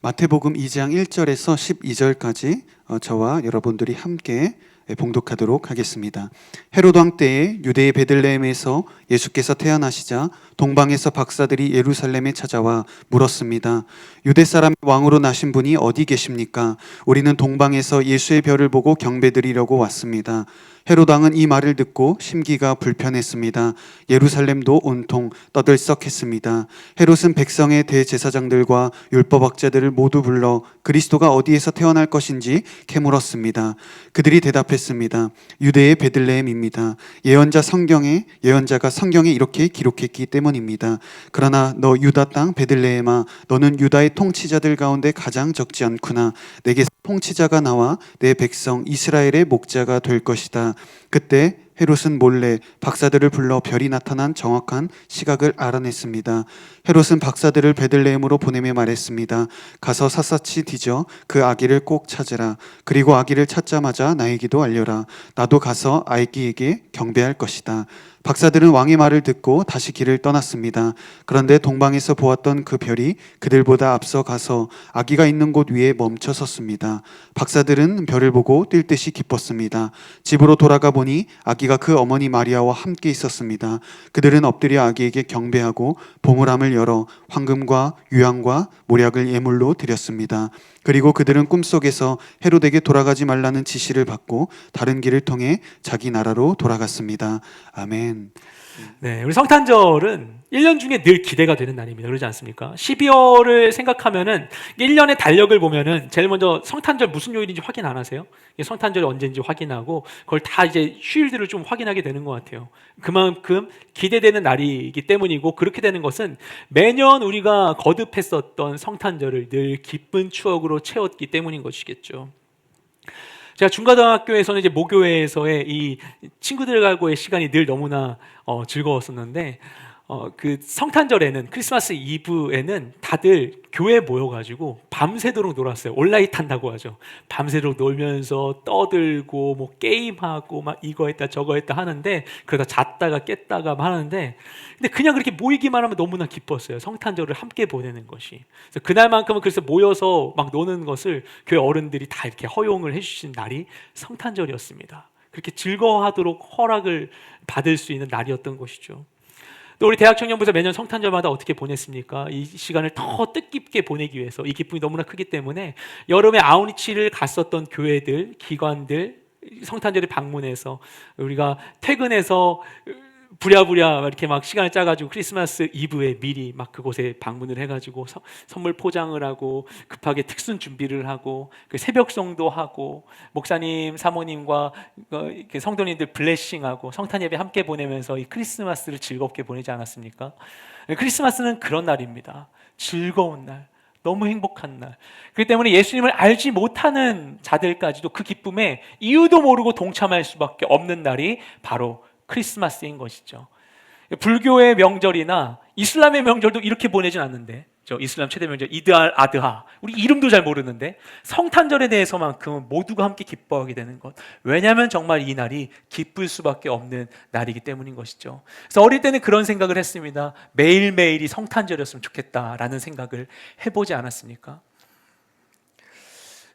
마태복음 2장 1절에서 12절까지 저와 여러분들이 함께 봉독하도록 하겠습니다. 헤롯 왕 때에 유대의 베들레헴에서 예수께서 태어나시자 동방에서 박사들이 예루살렘에 찾아와 물었습니다. 유대 사람 왕으로 나신 분이 어디 계십니까? 우리는 동방에서 예수의 별을 보고 경배드리려고 왔습니다. 헤롯 왕은 이 말을 듣고 심기가 불편했습니다. 예루살렘도 온통 떠들썩했습니다. 헤롯은 백성의 대제사장들과 율법학자들을 모두 불러 그리스도가 어디에서 태어날 것인지 캐물었습니다. 그들이 대답했습니다. 유대의 베들레헴입니다. 예언자가 성경에 이렇게 기록했기 때문입니다. 그러나 너 유다 땅 베들레헴아, 너는 유다의 통치자들 가운데 가장 적지 않구나. 내게서 통치자가 나와 내 백성 이스라엘의 목자가 될 것이다. 그때 헤롯은 몰래 박사들을 불러 별이 나타난 정확한 시각을 알아냈습니다. 헤롯은 박사들을 베들레헴으로 보내며 말했습니다. 가서 샅샅이 뒤져 그 아기를 꼭 찾으라. 그리고 아기를 찾자마자 나에게도 알려라. 나도 가서 아기에게 경배할 것이다. 박사들은 왕의 말을 듣고 다시 길을 떠났습니다. 그런데 동방에서 보았던 그 별이 그들보다 앞서 가서 아기가 있는 곳 위에 멈춰 섰습니다. 박사들은 별을 보고 뛸 듯이 기뻤습니다. 집으로 돌아가 보니 아기가 그 어머니 마리아와 함께 있었습니다. 그들은 엎드려 아기에게 경배하고 보물함을 열어 황금과 유향과 모략을 예물로 드렸습니다. 그리고 그들은 꿈속에서 헤롯에게 돌아가지 말라는 지시를 받고 다른 길을 통해 자기 나라로 돌아갔습니다. 아멘. 네, 우리 성탄절은 1년 중에 늘 기대가 되는 날입니다. 그러지 않습니까? 12월을 생각하면은 1년의 달력을 보면은 제일 먼저 성탄절 무슨 요일인지 확인 안 하세요? 성탄절이 언제인지 확인하고 그걸 다 이제 휴일들을 좀 확인하게 되는 것 같아요. 그만큼 기대되는 날이기 때문이고, 그렇게 되는 것은 매년 우리가 거듭했었던 성탄절을 늘 기쁜 추억으로 채웠기 때문인 것이겠죠. 제가 중고등학교에서는 이제 모교회에서의 이 친구들과의 시간이 늘 너무나 즐거웠었는데, 그 성탄절에는, 크리스마스 이브에는 다들 교회에 모여가지고 밤새도록 놀았어요. 온라인 탄다고 하죠. 밤새도록 놀면서 떠들고 뭐 게임하고 막 이거 했다 저거 했다 하는데, 그러다 잤다가 깼다가 하는데, 근데 그냥 그렇게 모이기만 하면 너무나 기뻤어요. 성탄절을 함께 보내는 것이. 그래서 그날만큼은 그래서 모여서 막 노는 것을 교회 어른들이 다 이렇게 허용을 해주신 날이 성탄절이었습니다. 그렇게 즐거워하도록 허락을 받을 수 있는 날이었던 것이죠. 또 우리 대학 청년부에서 매년 성탄절마다 어떻게 보냈습니까? 이 시간을 더 뜻깊게 보내기 위해서, 이 기쁨이 너무나 크기 때문에 여름에 아우니치를 갔었던 교회들, 기관들 성탄절에 방문해서 우리가 퇴근해서 부랴부랴 이렇게 막 시간을 짜가지고 크리스마스 이브에 미리 막 그곳에 방문을 해가지고 선물 포장을 하고 급하게 특순 준비를 하고 그 새벽송도 하고 목사님, 사모님과 이렇게 성도님들 블레싱하고 성탄 예배 함께 보내면서 이 크리스마스를 즐겁게 보내지 않았습니까? 크리스마스는 그런 날입니다. 즐거운 날, 너무 행복한 날. 그렇기 때문에 예수님을 알지 못하는 자들까지도 그 기쁨에 이유도 모르고 동참할 수밖에 없는 날이 바로 크리스마스인 것이죠. 불교의 명절이나 이슬람의 명절도 이렇게 보내진 않는데, 저 이슬람 최대 명절 이드 알 아드하, 우리 이름도 잘 모르는데 성탄절에 대해서만큼은 모두가 함께 기뻐하게 되는 것. 왜냐하면 정말 이 날이 기쁠 수밖에 없는 날이기 때문인 것이죠. 그래서 어릴 때는 그런 생각을 했습니다. 매일매일이 성탄절이었으면 좋겠다라는 생각을 해보지 않았습니까?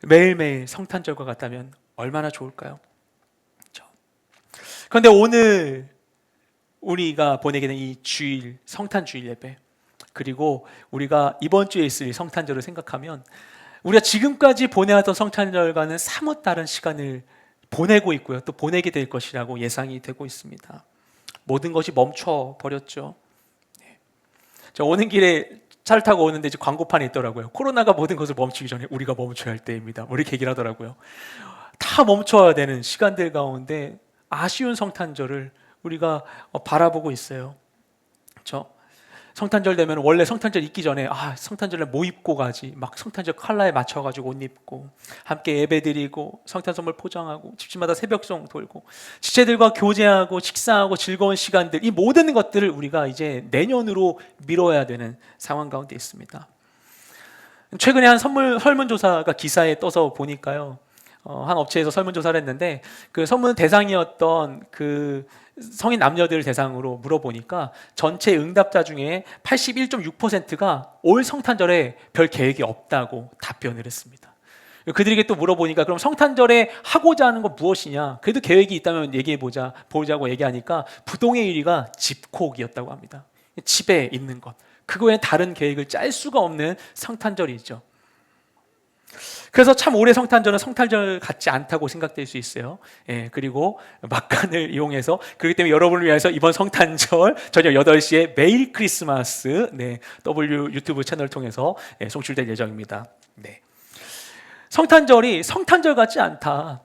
매일매일 성탄절과 같다면 얼마나 좋을까요? 그런데 오늘 우리가 보내게 된 이 주일, 성탄 주일 예배, 그리고 우리가 이번 주에 있을 성탄절을 생각하면 우리가 지금까지 보내왔던 성탄절과는 사뭇 다른 시간을 보내고 있고요, 또 보내게 될 것이라고 예상이 되고 있습니다. 모든 것이 멈춰 버렸죠. 저 오는 길에 차를 타고 오는데 이제 광고판에 있더라고요. 코로나가 모든 것을 멈추기 전에 우리가 멈춰야 할 때입니다. 이렇게 얘기를 하더라고요. 다 멈춰야 되는 시간들 가운데 아쉬운 성탄절을 우리가 바라보고 있어요. 그렇죠? 성탄절 되면 원래 성탄절 있기 전에 성탄절에 뭐 입고 가지, 막 성탄절 컬러에 맞춰가지고 옷 입고 함께 예배드리고 성탄 선물 포장하고 집집마다 새벽송 돌고 지체들과 교제하고 식사하고 즐거운 시간들, 이 모든 것들을 우리가 이제 내년으로 미뤄야 되는 상황 가운데 있습니다. 최근에 한 설문조사가 기사에 떠서 보니까요, 한 업체에서 설문조사를 했는데 그 설문 대상이었던 그 성인 남녀들을 대상으로 물어보니까 전체 응답자 중에 81.6%가 올 성탄절에 별 계획이 없다고 답변을 했습니다. 그들에게 또 물어보니까 그럼 성탄절에 하고자 하는 건 무엇이냐? 그래도 계획이 있다면 보자고 얘기하니까 부동의 1위가 집콕이었다고 합니다. 집에 있는 것. 그거 외에 다른 계획을 짤 수가 없는 성탄절이죠. 그래서 참 올해 성탄절은 성탄절 같지 않다고 생각될 수 있어요. 그리고 막간을 이용해서 그렇기 때문에 여러분을 위해서 이번 성탄절 저녁 8시에 매일 크리스마스 W 유튜브 채널을 통해서 송출될 예정입니다. 성탄절이 성탄절 같지 않다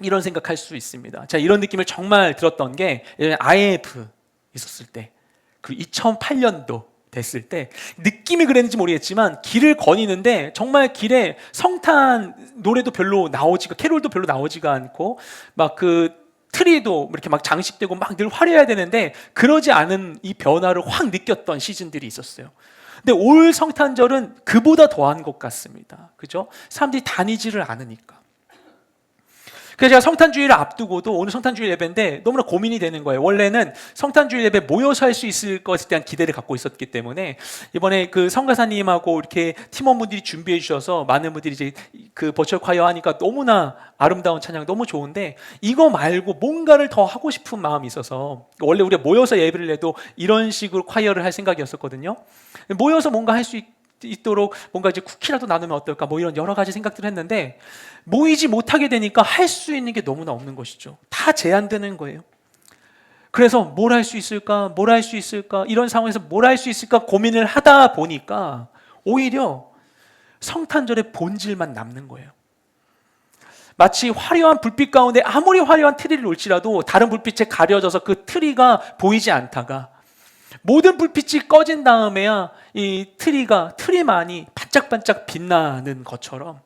이런 생각할 수 있습니다. 자, 이런 느낌을 정말 들었던 게 IMF 있었을 때 그리고 2008년도 됐을 때 느낌이 그랬는지 모르겠지만 길을 거니는데 정말 길에 성탄 노래도 별로 캐롤도 별로 나오지가 않고 막 그 트리도 이렇게 막 장식되고 막 늘 화려해야 되는데 그러지 않은 이 변화를 확 느꼈던 시즌들이 있었어요. 근데 올 성탄절은 그보다 더한 것 같습니다. 그죠? 사람들이 다니지를 않으니까. 그래서 제가 성탄주일을 앞두고도 오늘 성탄주일 예배인데 너무나 고민이 되는 거예요. 원래는 성탄주일 예배 모여서 할 수 있을 것에 대한 기대를 갖고 있었기 때문에 이번에 그 성가사님하고 이렇게 팀원분들이 준비해 주셔서 많은 분들이 이제 그 버추얼 콰이어 하니까 너무나 아름다운 찬양 너무 좋은데 이거 말고 뭔가를 더 하고 싶은 마음이 있어서 원래 우리가 모여서 예배를 해도 이런 식으로 콰이어를 할 생각이었었거든요. 모여서 뭔가 할 수 있도록 뭔가 이제 쿠키라도 나누면 어떨까 뭐 이런 여러 가지 생각들을 했는데 모이지 못하게 되니까 할 수 있는 게 너무나 없는 것이죠. 다 제한되는 거예요. 그래서 뭘 할 수 있을까 이런 상황에서 뭘 할 수 있을까 고민을 하다 보니까 오히려 성탄절의 본질만 남는 거예요. 마치 화려한 불빛 가운데 아무리 화려한 트리를 놓을지라도 다른 불빛에 가려져서 그 트리가 보이지 않다가 모든 불빛이 꺼진 다음에야 이 트리만이 반짝반짝 빛나는 것처럼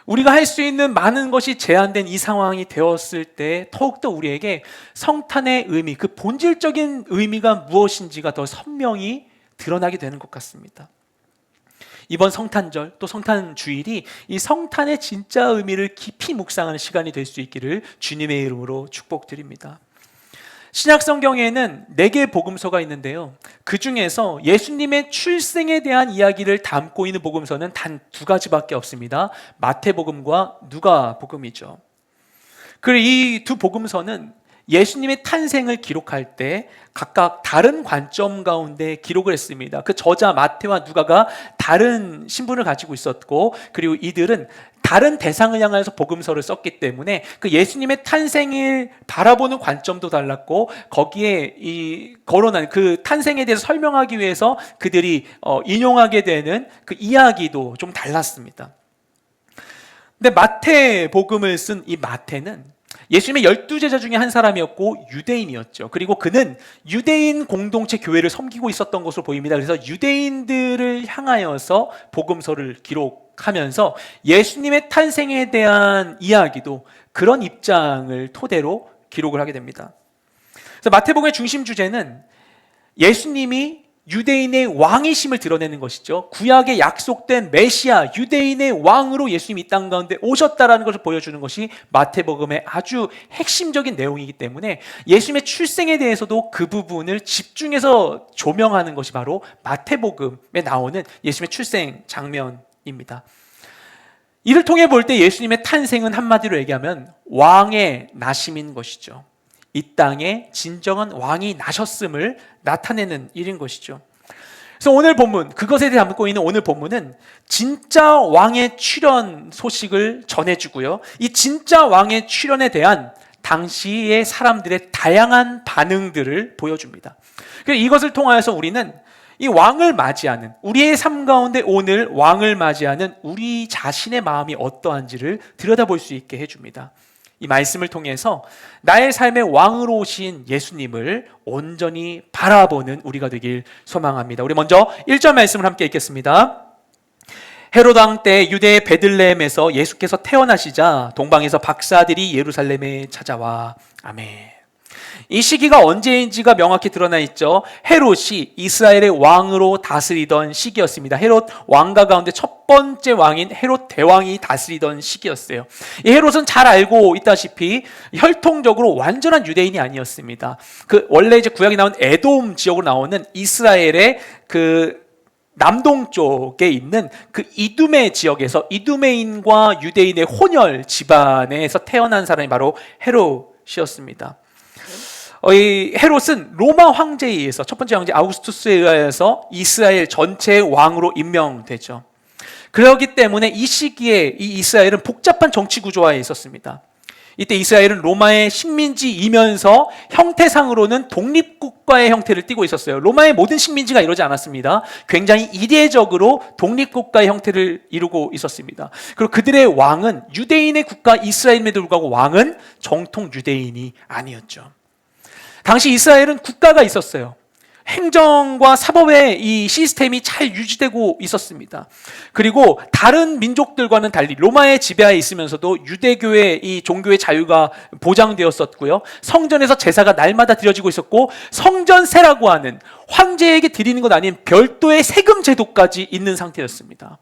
우리가 할 수 있는 많은 것이 제한된 이 상황이 되었을 때 더욱더 우리에게 성탄의 의미, 그 본질적인 의미가 무엇인지가 더 선명히 드러나게 되는 것 같습니다. 이번 성탄절 또 성탄주일이 이 성탄의 진짜 의미를 깊이 묵상하는 시간이 될 수 있기를 주님의 이름으로 축복드립니다. 신약 성경에는 4개의 복음서가 있는데요. 그 중에서 예수님의 출생에 대한 이야기를 담고 있는 복음서는 단 2가지밖에 없습니다. 마태복음과 누가복음이죠. 그리고 이 두 복음서는 예수님의 탄생을 기록할 때 각각 다른 관점 가운데 기록을 했습니다. 그 저자 마태와 누가가 다른 신분을 가지고 있었고 그리고 이들은 다른 대상을 향해서 복음서를 썼기 때문에 그 예수님의 탄생을 바라보는 관점도 달랐고 거기에 이 거론한 그 탄생에 대해서 설명하기 위해서 그들이 인용하게 되는 그 이야기도 좀 달랐습니다. 근데 마태복음을 쓴 이 마태는 예수님의 12제자 중에 한 사람이었고 유대인이었죠. 그리고 그는 유대인 공동체 교회를 섬기고 있었던 것으로 보입니다. 그래서 유대인들을 향하여서 복음서를 기록하면서 예수님의 탄생에 대한 이야기도 그런 입장을 토대로 기록을 하게 됩니다. 그래서 마태복음의 중심 주제는 예수님이 유대인의 왕이심을 드러내는 것이죠. 구약에 약속된 메시아, 유대인의 왕으로 예수님이 이 땅 가운데 오셨다라는 것을 보여주는 것이 마태복음의 아주 핵심적인 내용이기 때문에 예수님의 출생에 대해서도 그 부분을 집중해서 조명하는 것이 바로 마태복음에 나오는 예수님의 출생 장면입니다. 이를 통해 볼 때 예수님의 탄생은 한마디로 얘기하면 왕의 나심인 것이죠. 이 땅에 진정한 왕이 나셨음을 나타내는 일인 것이죠. 그래서 오늘 본문, 그것에 대해 담고 있는 오늘 본문은 진짜 왕의 출현 소식을 전해주고요. 이 진짜 왕의 출현에 대한 당시의 사람들의 다양한 반응들을 보여줍니다. 그래서 이것을 통하여서 우리는 이 왕을 맞이하는, 우리의 삶 가운데 오늘 왕을 맞이하는 우리 자신의 마음이 어떠한지를 들여다볼 수 있게 해줍니다. 이 말씀을 통해서 나의 삶의 왕으로 오신 예수님을 온전히 바라보는 우리가 되길 소망합니다. 우리 먼저 1절 말씀을 함께 읽겠습니다. 헤로드 왕 때 유대의 베들레헴에서 예수께서 태어나시자 동방에서 박사들이 예루살렘에 찾아와. 아멘. 이 시기가 언제인지가 명확히 드러나 있죠. 헤롯이 이스라엘의 왕으로 다스리던 시기였습니다. 헤롯 왕가 가운데 첫 번째 왕인 헤롯 대왕이 다스리던 시기였어요. 이 헤롯은 잘 알고 있다시피 혈통적으로 완전한 유대인이 아니었습니다. 원래 이제 구약에 나온 에돔 지역으로 나오는 이스라엘의 남동쪽에 있는 이두메 지역에서 이두메인과 유대인의 혼혈 집안에서 태어난 사람이 바로 헤롯이었습니다. 이 헤롯은 로마 황제에 의해서, 첫 번째 황제 아우구스투스에 의해서 이스라엘 전체의 왕으로 임명되죠. 그렇기 때문에 이 시기에 이 이스라엘은 복잡한 정치 구조화에 있었습니다. 이때 이스라엘은 로마의 식민지이면서 형태상으로는 독립국가의 형태를 띠고 있었어요. 로마의 모든 식민지가 이러지 않았습니다. 굉장히 이례적으로 독립국가의 형태를 이루고 있었습니다. 그리고 그들의 왕은 유대인의 국가 이스라엘임에도 불구하고 왕은 정통 유대인이 아니었죠. 당시 이스라엘은 국가가 있었어요. 행정과 사법의 이 시스템이 잘 유지되고 있었습니다. 그리고 다른 민족들과는 달리 로마의 지배하에 있으면서도 유대교의 이 종교의 자유가 보장되었었고요. 성전에서 제사가 날마다 드려지고 있었고, 성전세라고 하는 황제에게 드리는 것 아닌 별도의 세금 제도까지 있는 상태였습니다.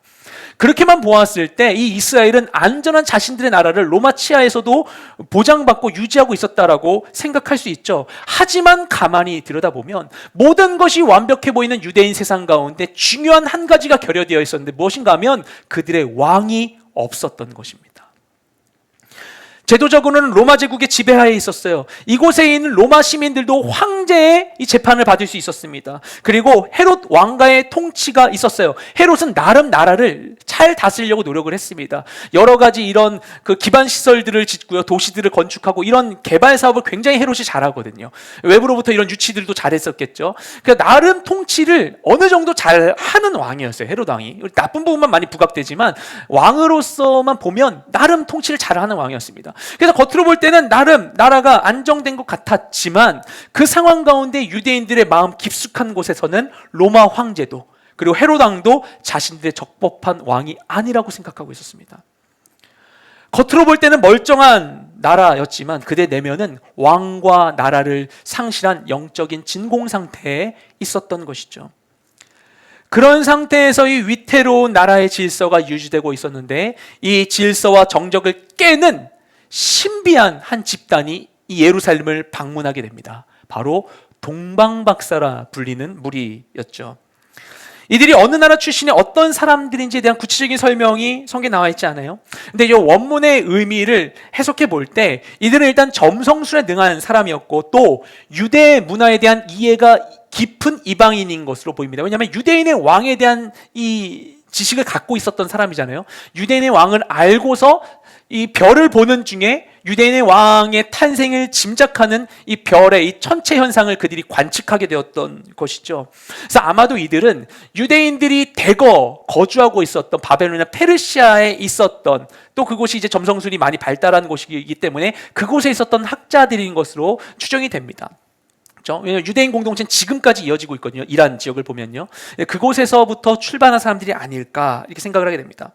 그렇게만 보았을 때 이 이스라엘은 안전한 자신들의 나라를 로마 치하에서도 보장받고 유지하고 있었다라고 생각할 수 있죠. 하지만 가만히 들여다보면 모든 것이 완벽해 보이는 유대인 세상 가운데 중요한 한 가지가 결여되어 있었는데 무엇인가 하면 그들의 왕이 없었던 것입니다. 제도적으로는 로마 제국의 지배하에 있었어요. 이곳에 있는 로마 시민들도 황제의 이 재판을 받을 수 있었습니다. 그리고 헤롯 왕가의 통치가 있었어요. 헤롯은 나름 나라를 잘 다스리려고 노력을 했습니다. 여러 가지 이런 기반 시설들을 짓고요, 도시들을 건축하고 이런 개발 사업을 굉장히 헤롯이 잘하거든요. 외부로부터 이런 유치들도 잘했었겠죠. 그러니까 나름 통치를 어느 정도 잘하는 왕이었어요. 헤롯 왕이. 나쁜 부분만 많이 부각되지만 왕으로서만 보면 나름 통치를 잘하는 왕이었습니다. 그래서 겉으로 볼 때는 나름 나라가 안정된 것 같았지만 그 상황 가운데 유대인들의 마음 깊숙한 곳에서는 로마 황제도 그리고 헤롯 왕도 자신들의 적법한 왕이 아니라고 생각하고 있었습니다. 겉으로 볼 때는 멀쩡한 나라였지만 그대 내면은 왕과 나라를 상실한 영적인 진공 상태에 있었던 것이죠. 그런 상태에서 이 위태로운 나라의 질서가 유지되고 있었는데 이 질서와 정적을 깨는 신비한 한 집단이 이 예루살렘을 방문하게 됩니다. 바로 동방박사라 불리는 무리였죠. 이들이 어느 나라 출신의 어떤 사람들인지에 대한 구체적인 설명이 성경에 나와 있지 않아요? 근데 이 원문의 의미를 해석해 볼 때 이들은 일단 점성술에 능한 사람이었고 또 유대 문화에 대한 이해가 깊은 이방인인 것으로 보입니다. 왜냐하면 유대인의 왕에 대한 이 지식을 갖고 있었던 사람이잖아요. 유대인의 왕을 알고서 이 별을 보는 중에 유대인의 왕의 탄생을 짐작하는 이 별의 이 천체 현상을 그들이 관측하게 되었던 것이죠. 그래서 아마도 이들은 유대인들이 대거 거주하고 있었던 바벨론이나 페르시아에 있었던 또 그곳이 이제 점성술이 많이 발달한 곳이기 때문에 그곳에 있었던 학자들인 것으로 추정이 됩니다. 왜냐하면 유대인 공동체는 지금까지 이어지고 있거든요. 이란 지역을 보면요. 그곳에서부터 출발한 사람들이 아닐까 이렇게 생각을 하게 됩니다.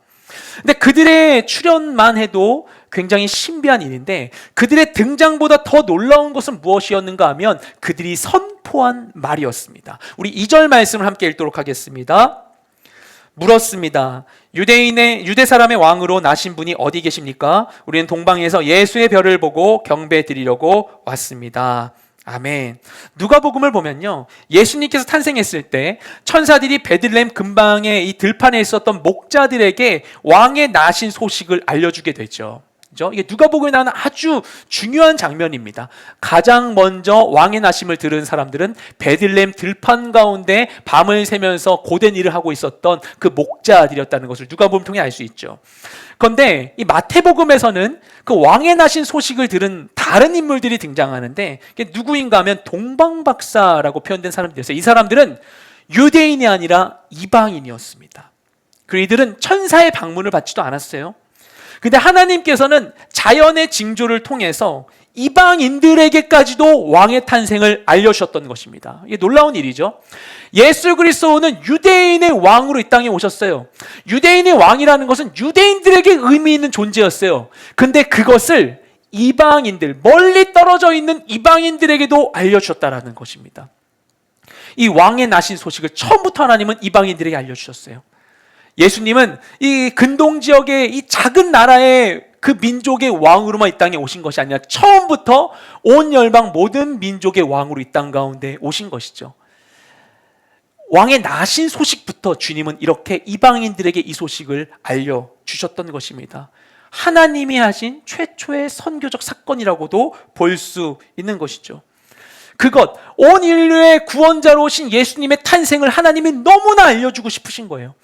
근데 그들의 출현만 해도 굉장히 신비한 일인데 그들의 등장보다 더 놀라운 것은 무엇이었는가 하면 그들이 선포한 말이었습니다. 우리 2절 말씀을 함께 읽도록 하겠습니다. 물었습니다. 유대 사람의 왕으로 나신 분이 어디 계십니까? 우리는 동방에서 예수의 별을 보고 경배 드리려고 왔습니다. 아멘. 누가복음을 보면요, 예수님께서 탄생했을 때 천사들이 베들레헴 근방의 이 들판에 있었던 목자들에게 왕의 나신 소식을 알려주게 되죠. 그죠? 이게 누가복음에 나오는 아주 중요한 장면입니다. 가장 먼저 왕의 나심을 들은 사람들은 베들레헴 들판 가운데 밤을 새면서 고된 일을 하고 있었던 그 목자들이었다는 것을 누가복음을 통해 알 수 있죠. 그런데 이 마태복음에서는 그 왕의 나신 소식을 들은 다른 인물들이 등장하는데 그게 누구인가 하면 동방박사라고 표현된 사람들이었어요. 이 사람들은 유대인이 아니라 이방인이었습니다. 그리고 이들은 천사의 방문을 받지도 않았어요. 근데 하나님께서는 자연의 징조를 통해서 이방인들에게까지도 왕의 탄생을 알려주셨던 것입니다. 이게 놀라운 일이죠. 예수 그리스도는 유대인의 왕으로 이 땅에 오셨어요. 유대인의 왕이라는 것은 유대인들에게 의미 있는 존재였어요. 근데 그것을 이방인들, 멀리 떨어져 있는 이방인들에게도 알려주셨다라는 것입니다. 이 왕의 나신 소식을 처음부터 하나님은 이방인들에게 알려주셨어요. 예수님은 이 근동 지역의 이 작은 나라의 그 민족의 왕으로만 이 땅에 오신 것이 아니라 처음부터 온 열방 모든 민족의 왕으로 이 땅 가운데 오신 것이죠. 왕의 나신 소식부터 주님은 이렇게 이방인들에게 이 소식을 알려주셨던 것입니다. 하나님이 하신 최초의 선교적 사건이라고도 볼 수 있는 것이죠. 그것, 온 인류의 구원자로 오신 예수님의 탄생을 하나님이 너무나 알려주고 싶으신 거예요.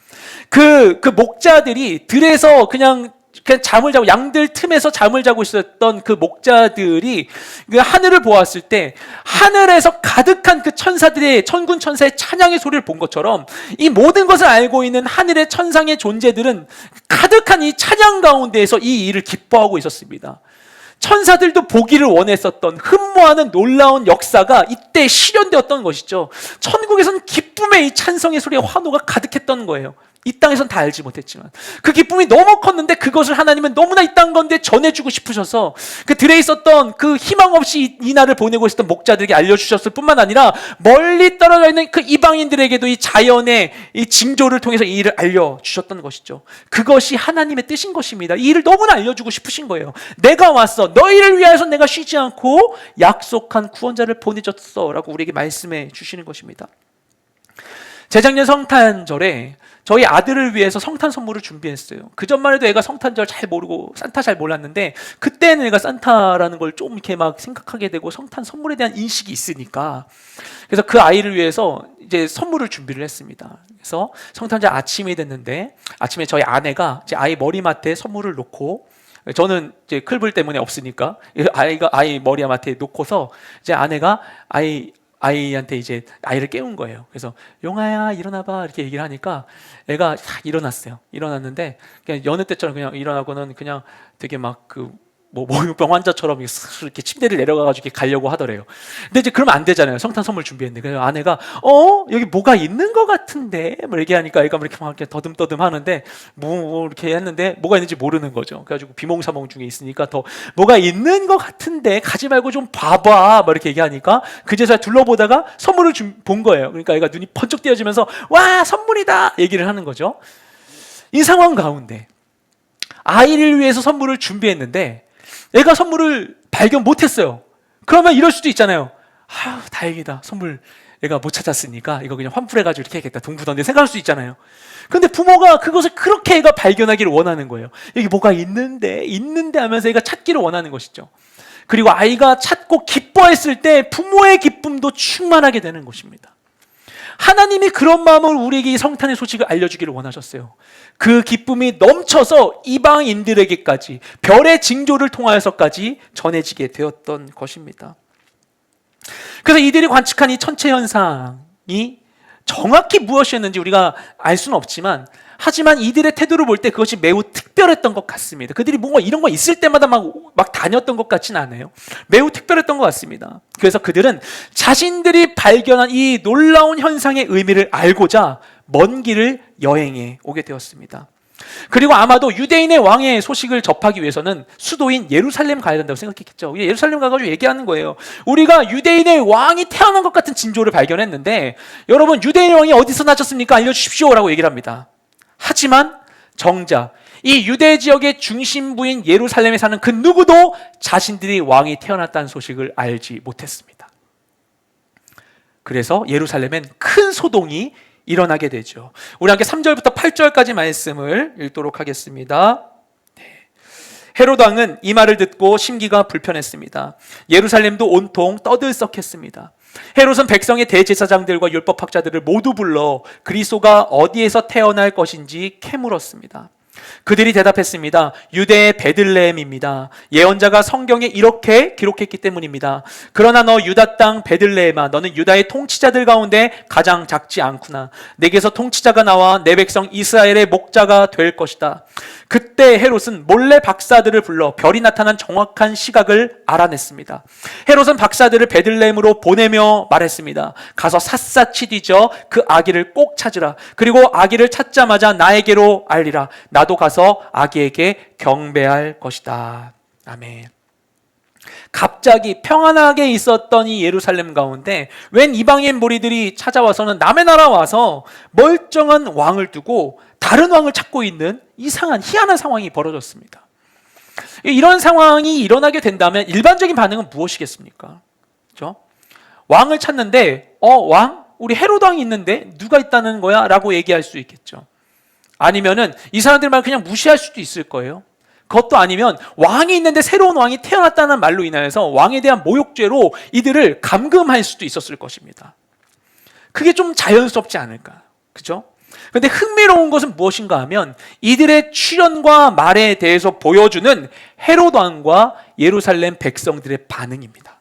그 목자들이 들에서 그냥 잠을 자고, 양들 틈에서 잠을 자고 있었던 그 목자들이 그 하늘을 보았을 때 하늘에서 가득한 그 천사들의, 천군 천사의 찬양의 소리를 본 것처럼 이 모든 것을 알고 있는 하늘의 천상의 존재들은 가득한 이 찬양 가운데에서 이 일을 기뻐하고 있었습니다. 천사들도 보기를 원했었던 흠모하는 놀라운 역사가 이때 실현되었던 것이죠. 천국에서는 기쁨의 이 찬성의 소리와 환호가 가득했던 거예요. 이 땅에선 다 알지 못했지만 그 기쁨이 너무 컸는데 그것을 하나님은 너무나 이 땅 가운데 전해주고 싶으셔서 그 들에 있었던 그 희망 없이 이 날을 보내고 있었던 목자들에게 알려주셨을 뿐만 아니라 멀리 떨어져 있는 그 이방인들에게도 이 자연의 이 징조를 통해서 이 일을 알려주셨던 것이죠. 그것이 하나님의 뜻인 것입니다. 이 일을 너무나 알려주고 싶으신 거예요. 내가 왔어, 너희를 위하여서 내가 쉬지 않고 약속한 구원자를 보내줬어 라고 우리에게 말씀해 주시는 것입니다. 재작년 성탄절에 저희 아들을 위해서 성탄 선물을 준비했어요. 그 전만 해도 애가 성탄절 잘 모르고 산타 잘 몰랐는데 그때는 애가 산타라는 걸 좀 이렇게 막 생각하게 되고 성탄 선물에 대한 인식이 있으니까 그래서 그 아이를 위해서 이제 선물을 준비를 했습니다. 그래서 성탄절 아침이 됐는데 아침에 저희 아내가 이제 아이 머리맡에 선물을 놓고 저는 이제 클불 때문에 없으니까 아이 머리맡에 놓고서 이제 아내가 아이한테 이제 아이를 깨운 거예요. 그래서 용아야 일어나봐 이렇게 얘기를 하니까 애가 딱 일어났어요. 일어났는데 그냥 여느 때처럼 그냥 일어나고는 그냥 되게 막 모유병 환자처럼 이렇게 침대를 내려가가지고 이렇게 가려고 하더래요. 근데 이제 그러면 안 되잖아요. 성탄 선물 준비했는데. 그래서 아내가 여기 뭐가 있는 것 같은데 뭐 얘기하니까 애가 이렇게 막 이렇게 더듬더듬 하는데 뭐 이렇게 했는데 뭐가 있는지 모르는 거죠. 그래가지고 비몽사몽 중에 있으니까 더 뭐가 있는 것 같은데 가지 말고 좀 봐봐 뭐 이렇게 얘기하니까 그제서야 둘러보다가 선물을 본 거예요. 그러니까 애가 눈이 번쩍 띄어지면서 와 선물이다 얘기를 하는 거죠. 이 상황 가운데 아이를 위해서 선물을 준비했는데 애가 선물을 발견 못했어요. 그러면 이럴 수도 있잖아요. 아유 다행이다, 선물 애가 못 찾았으니까 이거 그냥 환불해가지고 이렇게 해야겠다, 동부던데 생각할 수 있잖아요. 근데 부모가 그것을 그렇게 애가 발견하기를 원하는 거예요. 여기 뭐가 있는데 하면서 애가 찾기를 원하는 것이죠. 그리고 아이가 찾고 기뻐했을 때 부모의 기쁨도 충만하게 되는 것입니다. 하나님이 그런 마음을 우리에게 이 성탄의 소식을 알려주기를 원하셨어요. 그 기쁨이 넘쳐서 이방인들에게까지 별의 징조를 통하여서까지 전해지게 되었던 것입니다. 그래서 이들이 관측한 이 천체 현상이 정확히 무엇이었는지 우리가 알 수는 없지만 하지만 이들의 태도를 볼 때 그것이 매우 특별했던 것 같습니다. 그들이 뭔가 이런 거 있을 때마다 막 다녔던 것 같지는 않아요. 매우 특별했던 것 같습니다. 그래서 그들은 자신들이 발견한 이 놀라운 현상의 의미를 알고자 먼 길을 여행해 오게 되었습니다. 그리고 아마도 유대인의 왕의 소식을 접하기 위해서는 수도인 예루살렘 가야 된다고 생각했겠죠. 예루살렘 가가지고 얘기하는 거예요. 우리가 유대인의 왕이 태어난 것 같은 징조를 발견했는데 여러분 유대인의 왕이 어디서 나셨습니까? 알려주십시오 라고 얘기를 합니다. 하지만 정작 이 유대 지역의 중심부인 예루살렘에 사는 그 누구도 자신들이 왕이 태어났다는 소식을 알지 못했습니다. 그래서 예루살렘엔 큰 소동이 일어나게 되죠. 우리 함께 3절부터 8절까지 말씀을 읽도록 하겠습니다. 헤롯 왕은 이 말을 듣고 심기가 불편했습니다. 예루살렘도 온통 떠들썩했습니다. 헤롯은 백성의 대제사장들과 율법학자들을 모두 불러 그리스도가 어디에서 태어날 것인지 캐물었습니다. 그들이 대답했습니다. 유대의 베들레헴입니다. 예언자가 성경에 이렇게 기록했기 때문입니다. 그러나 너 유다 땅 베들레헴아, 너는 유다의 통치자들 가운데 가장 작지 않구나. 내게서 통치자가 나와 내 백성 이스라엘의 목자가 될 것이다. 그때 헤롯은 몰래 박사들을 불러 별이 나타난 정확한 시각을 알아냈습니다. 헤롯은 박사들을 베들레헴으로 보내며 말했습니다. 가서 샅샅이 뒤져 그 아기를 꼭 찾으라. 그리고 아기를 찾자마자 나에게로 알리라. 나도 가서 아기에게 경배할 것이다. 아멘. 갑자기 평안하게 있었던 이 예루살렘 가운데 웬 이방인 무리들이 찾아와서는 남의 나라 와서 멀쩡한 왕을 두고 다른 왕을 찾고 있는 이상한 희한한 상황이 벌어졌습니다. 이런 상황이 일어나게 된다면 일반적인 반응은 무엇이겠습니까? 그렇죠? 왕을 찾는데 왕? 우리 헤로드 왕이 있는데 누가 있다는 거야? 라고 얘기할 수 있겠죠. 아니면은 이 사람들 말 그냥 무시할 수도 있을 거예요. 그것도 아니면 왕이 있는데 새로운 왕이 태어났다는 말로 인하여서 왕에 대한 모욕죄로 이들을 감금할 수도 있었을 것입니다. 그게 좀 자연스럽지 않을까? 그죠? 그런데 흥미로운 것은 무엇인가 하면 이들의 출현과 말에 대해서 보여주는 헤로드 왕과 예루살렘 백성들의 반응입니다.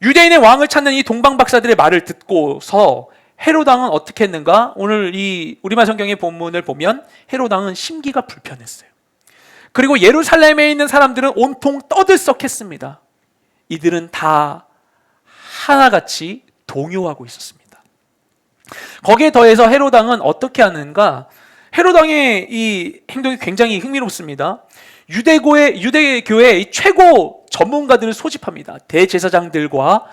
유대인의 왕을 찾는 이 동방 박사들의 말을 듣고서 헤로드 왕은 어떻게 했는가? 오늘 이 우리말 성경의 본문을 보면 헤로드 왕은 심기가 불편했어요. 그리고 예루살렘에 있는 사람들은 온통 떠들썩했습니다. 이들은 다 하나같이 동요하고 있었습니다. 거기에 더해서 헤로드 왕은 어떻게 하는가? 헤로드 왕의 이 행동이 굉장히 흥미롭습니다. 유대교의 최고 전문가들을 소집합니다. 대제사장들과,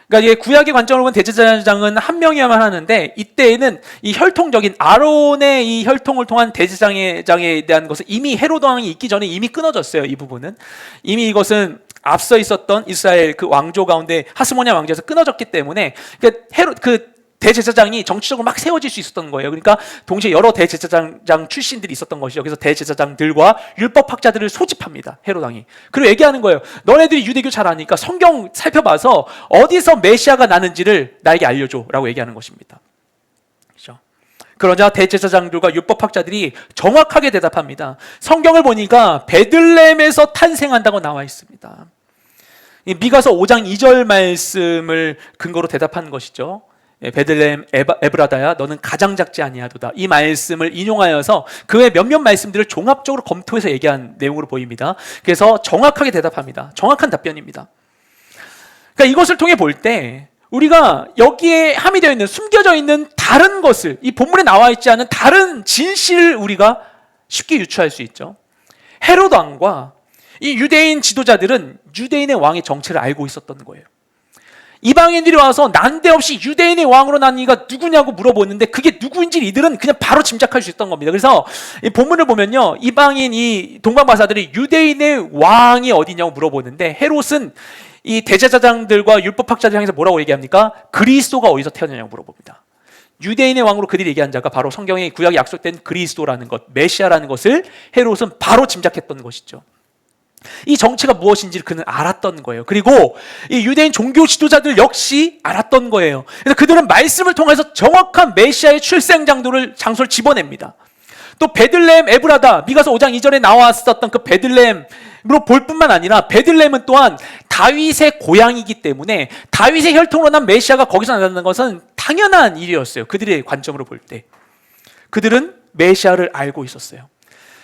그러니까 이게 구약의 관점으로 보면 대제사장은 한 명이야만 하는데, 이때에는 이 혈통적인 아론의 이 혈통을 통한 대제사장에 대한 것은 이미 헤로드 왕이 있기 전에 이미 끊어졌어요. 이 부분은 이미 이것은 앞서 있었던 이스라엘 그 왕조 가운데 하스모니아 왕조에서 끊어졌기 때문에 그 대제사장이 정치적으로 막 세워질 수 있었던 거예요. 그러니까 동시에 여러 대제사장 출신들이 있었던 것이죠. 그래서 대제사장들과 율법학자들을 소집합니다. 헤로드 왕이. 그리고 얘기하는 거예요. 너네들이 유대교 잘 아니까 성경 살펴봐서 어디서 메시아가 나는지를 나에게 알려줘 라고 얘기하는 것입니다. 그렇죠? 그러자 대제사장들과 율법학자들이 정확하게 대답합니다. 성경을 보니까 베들레헴에서 탄생한다고 나와 있습니다. 미가서 5장 2절 말씀을 근거로 대답한 것이죠. 베들레헴 에브라다야 너는 가장 작지 아니하도다. 이 말씀을 인용하여서 그 외 몇몇 말씀들을 종합적으로 검토해서 얘기한 내용으로 보입니다. 그래서 정확하게 대답합니다. 정확한 답변입니다. 그러니까 이것을 통해 볼 때 우리가 여기에 함의되어 있는, 숨겨져 있는 다른 것을, 이 본문에 나와 있지 않은 다른 진실을 우리가 쉽게 유추할 수 있죠. 헤로드 왕과 이 유대인 지도자들은 유대인의 왕의 정체를 알고 있었던 거예요. 이방인들이 와서 난데없이 유대인의 왕으로 난 이가 누구냐고 물어보는데 그게 누구인지 이들은 그냥 바로 짐작할 수 있던 겁니다. 그래서 이 본문을 보면요, 이방인 이 동방박사들이 유대인의 왕이 어디냐고 물어보는데 헤롯은 이 대제사장들과 율법학자들 향해서 뭐라고 얘기합니까? 그리스도가 어디서 태어나냐고 물어봅니다. 유대인의 왕으로 그들이 얘기한 자가 바로 성경의 구약에 약속된 그리스도라는 것, 메시아라는 것을 헤롯은 바로 짐작했던 것이죠. 이 정체가 무엇인지를 그는 알았던 거예요. 그리고 이 유대인 종교 지도자들 역시 알았던 거예요. 그래서 그들은 말씀을 통해서 정확한 메시아의 출생 장소를 집어냅니다. 또 베들레헴 에브라다, 미가서 5장 2절에 나왔었던 그 베들레헴으로 볼 뿐만 아니라 베들레헴은 또한 다윗의 고향이기 때문에 다윗의 혈통으로 난 메시아가 거기서 나타나는 것은 당연한 일이었어요. 그들의 관점으로 볼 때 그들은 메시아를 알고 있었어요.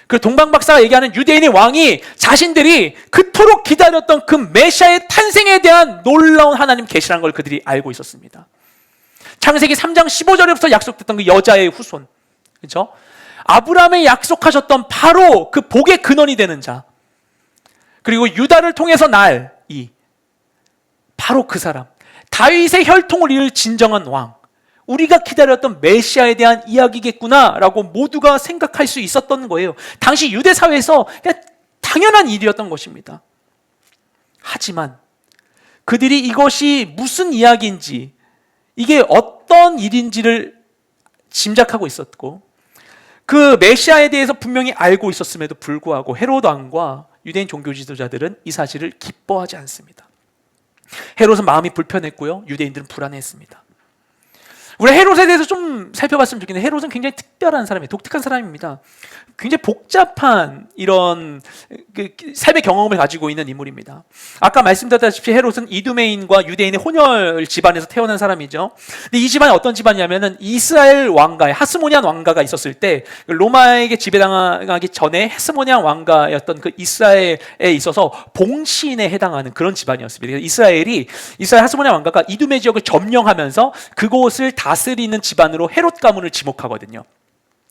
그 동방박사가 얘기하는 유대인의 왕이 자신들이 그토록 기다렸던 그 메시아의 탄생에 대한 놀라운 하나님 계시라는 걸 그들이 알고 있었습니다. 창세기 3장 15절에부터 약속됐던 그 여자의 후손, 그렇죠? 아브라함에 약속하셨던 바로 그 복의 근원이 되는 자, 그리고 유다를 통해서 바로 그 사람, 다윗의 혈통을 이을 진정한 왕, 우리가 기다렸던 메시아에 대한 이야기겠구나라고 모두가 생각할 수 있었던 거예요. 당시 유대 사회에서 그냥 당연한 일이었던 것입니다. 하지만 그들이 이것이 무슨 이야기인지, 이게 어떤 일인지를 짐작하고 있었고, 그 메시아에 대해서 분명히 알고 있었음에도 불구하고 헤롯 왕과 유대인 종교 지도자들은 이 사실을 기뻐하지 않습니다. 헤롯은 마음이 불편했고요, 유대인들은 불안했습니다. 우리 헤롯에 대해서 좀 살펴봤으면 좋겠는데, 헤롯은 굉장히 특별한 사람이에요. 독특한 사람입니다. 굉장히 복잡한 이런 삶의 경험을 가지고 있는 인물입니다. 아까 말씀드렸다시피 헤롯은 이두메인과 유대인의 혼혈 집안에서 태어난 사람이죠. 근데 이 집안이 어떤 집안이냐면은 이스라엘 왕가의 하스모니안 왕가가 있었을 때 로마에게 지배당하기 전에 하스모니안 왕가였던 그 이스라엘에 있어서 봉신에 해당하는 그런 집안이었습니다. 이스라엘 하스모니안 왕가가 이두메 지역을 점령하면서 그곳을 다스리는 집안으로 헤롯 가문을 지목하거든요.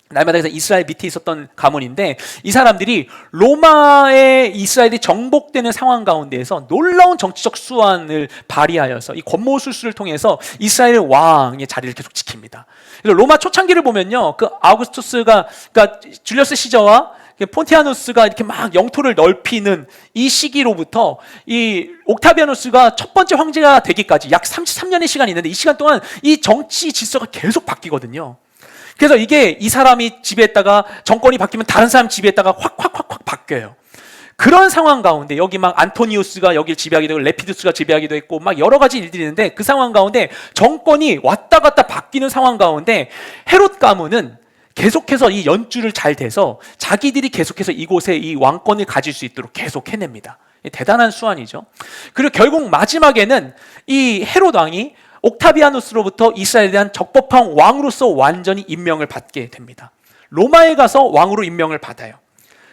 날마다에서 이스라엘 밑에 있었던 가문인데 이 사람들이 로마에 이스라엘이 정복되는 상황 가운데에서 놀라운 정치적 수완을 발휘하여서 이 권모술수를 통해서 이스라엘 왕의 자리를 계속 지킵니다. 그래서 로마 초창기를 보면요, 그 아우구스투스가 그러니까 줄리어스 시저와 폰티아누스가 이렇게 막 영토를 넓히는 이 시기로부터 이 옥타비아누스가 첫 번째 황제가 되기까지 약 33년의 시간이 있는데 이 시간 동안 이 정치 질서가 계속 바뀌거든요. 그래서 이게 이 사람이 지배했다가 정권이 바뀌면 다른 사람 지배했다가 확 바뀌어요. 그런 상황 가운데 여기 막 안토니우스가 여기를 지배하기도 했고 레피두스가 지배하기도 했고 막 여러 가지 일들이 있는데 그 상황 가운데 정권이 왔다 갔다 바뀌는 상황 가운데 헤롯 가문은 계속해서 이 연주를 잘 대서 자기들이 계속해서 이곳에 이 왕권을 가질 수 있도록 계속 해냅니다. 대단한 수완이죠. 그리고 결국 마지막에는 이 헤롯 왕이 옥타비아누스로부터 이스라엘에 대한 적법한 왕으로서 완전히 임명을 받게 됩니다. 로마에 가서 왕으로 임명을 받아요.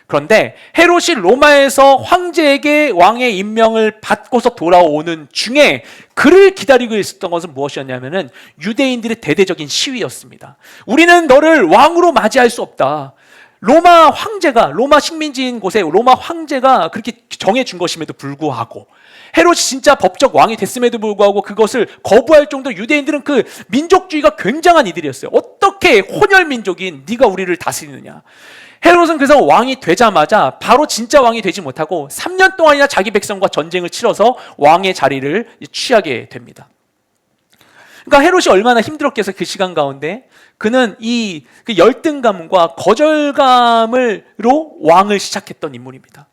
그런데 헤롯이 로마에서 황제에게 왕의 임명을 받고서 돌아오는 중에 그를 기다리고 있었던 것은 무엇이었냐면은 유대인들의 대대적인 시위였습니다. 우리는 너를 왕으로 맞이할 수 없다. 로마 황제가, 로마 식민지인 곳에 로마 황제가 그렇게 정해준 것임에도 불구하고 헤롯이 진짜 법적 왕이 됐음에도 불구하고 그것을 거부할 정도로 유대인들은 그 민족주의가 굉장한 이들이었어요. 어떻게 혼혈 민족인 네가 우리를 다스리느냐. 헤롯은 그래서 왕이 되자마자 바로 진짜 왕이 되지 못하고 3년 동안이나 자기 백성과 전쟁을 치러서 왕의 자리를 취하게 됩니다. 그러니까 헤롯이 얼마나 힘들었겠어. 그 시간 가운데 그는 이 그 열등감과 거절감으로 왕을 시작했던 인물입니다.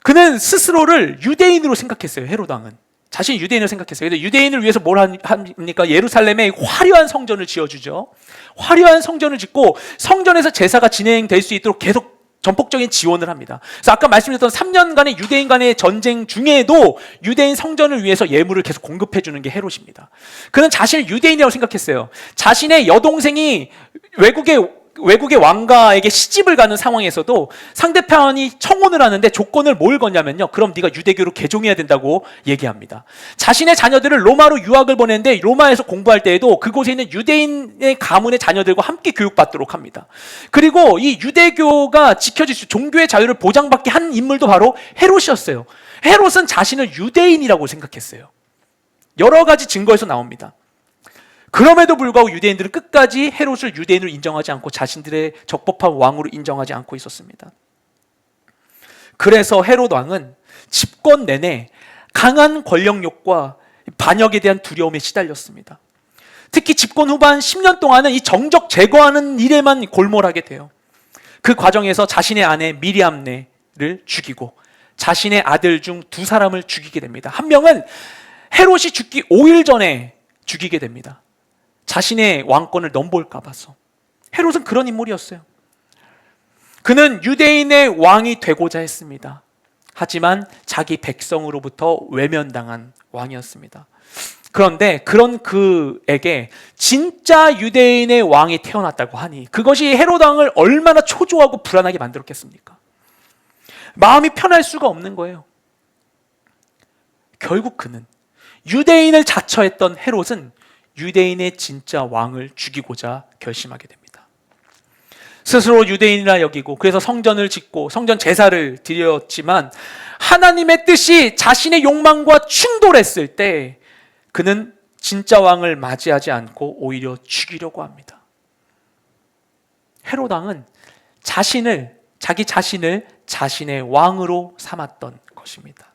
그는 스스로를 유대인으로 생각했어요. 헤롯 왕은 자신이 유대인을 생각했어요. 그래서 유대인을 위해서 뭘 합니까? 예루살렘에 화려한 성전을 지어주죠. 화려한 성전을 짓고 성전에서 제사가 진행될 수 있도록 계속 전폭적인 지원을 합니다. 그래서 아까 말씀드렸던 3년간의 유대인 간의 전쟁 중에도 유대인 성전을 위해서 예물을 계속 공급해 주는 게 헤롯입니다. 그는 자신을 유대인이라고 생각했어요. 자신의 여동생이 외국의 왕가에게 시집을 가는 상황에서도 상대편이 청혼을 하는데 조건을 뭘 거냐면요, 그럼 네가 유대교로 개종해야 된다고 얘기합니다. 자신의 자녀들을 로마로 유학을 보내는데 로마에서 공부할 때에도 그곳에 있는 유대인의 가문의 자녀들과 함께 교육받도록 합니다. 그리고 이 유대교가 지켜질 수, 종교의 자유를 보장받게 한 인물도 바로 헤롯이었어요. 헤롯은 자신을 유대인이라고 생각했어요. 여러 가지 증거에서 나옵니다. 그럼에도 불구하고 유대인들은 끝까지 헤롯을 유대인으로 인정하지 않고 자신들의 적법한 왕으로 인정하지 않고 있었습니다. 그래서 헤롯 왕은 집권 내내 강한 권력욕과 반역에 대한 두려움에 시달렸습니다. 특히 집권 후반 10년 동안은 이 정적 제거하는 일에만 골몰하게 돼요. 그 과정에서 자신의 아내 미리암네를 죽이고 자신의 아들 중 2사람을 죽이게 됩니다. 한 명은 헤롯이 죽기 5일 전에 죽이게 됩니다. 자신의 왕권을 넘볼까 봐서. 헤롯은 그런 인물이었어요. 그는 유대인의 왕이 되고자 했습니다. 하지만 자기 백성으로부터 외면당한 왕이었습니다. 그런데 그런 그에게 진짜 유대인의 왕이 태어났다고 하니 그것이 헤롯 왕을 얼마나 초조하고 불안하게 만들었겠습니까? 마음이 편할 수가 없는 거예요. 결국 그는 유대인을 자처했던 헤롯은 유대인의 진짜 왕을 죽이고자 결심하게 됩니다. 스스로 유대인이라 여기고 그래서 성전을 짓고 성전 제사를 드렸지만 하나님의 뜻이 자신의 욕망과 충돌했을 때 그는 진짜 왕을 맞이하지 않고 오히려 죽이려고 합니다. 헤롯 왕은 자기 자신을 자신의 왕으로 삼았던 것입니다.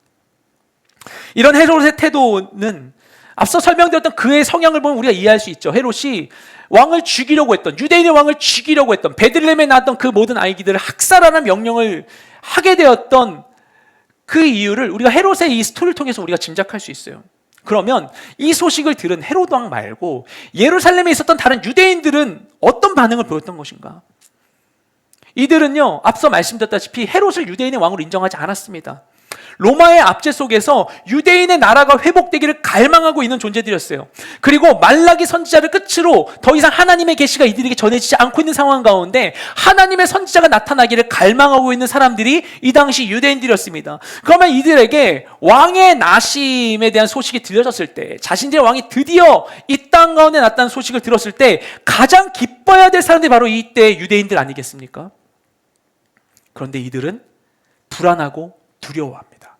이런 헤롯의 태도는 앞서 설명드렸던 그의 성향을 보면 우리가 이해할 수 있죠. 헤롯이 왕을 죽이려고 했던, 유대인의 왕을 죽이려고 했던, 베들레헴에 낳았던 그 모든 아이들을 학살하는 명령을 하게 되었던 그 이유를 우리가 헤롯의 이 스토리를 통해서 우리가 짐작할 수 있어요. 그러면 이 소식을 들은 헤롯 왕 말고 예루살렘에 있었던 다른 유대인들은 어떤 반응을 보였던 것인가? 이들은요, 앞서 말씀드렸다시피 헤롯을 유대인의 왕으로 인정하지 않았습니다. 로마의 압제 속에서 유대인의 나라가 회복되기를 갈망하고 있는 존재들이었어요. 그리고 말라기 선지자를 끝으로 더 이상 하나님의 계시가 이들에게 전해지지 않고 있는 상황 가운데 하나님의 선지자가 나타나기를 갈망하고 있는 사람들이 이 당시 유대인들이었습니다. 그러면 이들에게 왕의 나심에 대한 소식이 들려졌을 때, 자신들의 왕이 드디어 이 땅 가운데 났다는 소식을 들었을 때 가장 기뻐해야 될 사람들이 바로 이때 유대인들 아니겠습니까? 그런데 이들은 불안하고 두려워합니다.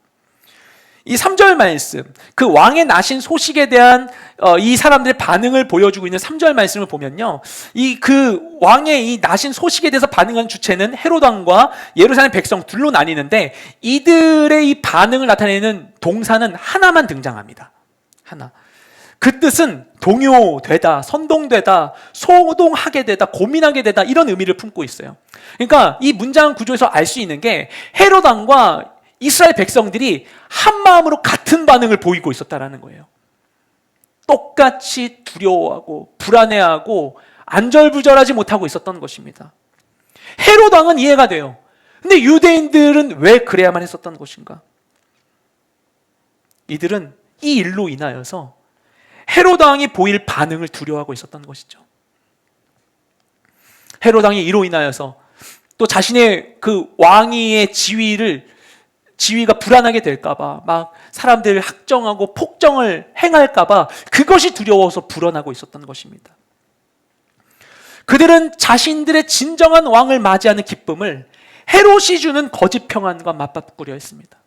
이 3절 말씀, 그 왕의 나신 소식에 대한 이 사람들의 반응을 보여주고 있는 3절 말씀을 보면요, 이 그 왕의 이 나신 소식에 대해서 반응한 주체는 헤롯 왕과 예루살렘 백성 둘로 나뉘는데, 이들의 이 반응을 나타내는 동사는 하나만 등장합니다. 하나. 그 뜻은 동요되다, 선동되다, 소동하게 되다, 고민하게 되다, 이런 의미를 품고 있어요. 그러니까 이 문장 구조에서 알 수 있는 게 헤롯 왕과 이스라엘 백성들이 한 마음으로 같은 반응을 보이고 있었다라는 거예요. 똑같이 두려워하고 불안해하고 안절부절하지 못하고 있었던 것입니다. 헤롯 왕은 이해가 돼요. 근데 유대인들은 왜 그래야만 했었던 것인가? 이들은 이 일로 인하여서 헤롯 왕이 보일 반응을 두려워하고 있었던 것이죠. 헤롯 왕이 이로 인하여서 또 자신의 그 왕위의 지위가 불안하게 될까봐 막 사람들을 학정하고 폭정을 행할까봐 그것이 두려워서 불안하고 있었던 것입니다. 그들은 자신들의 진정한 왕을 맞이하는 기쁨을 헤롯이 주는 거짓 평안과 맞바꾸려 했습니다.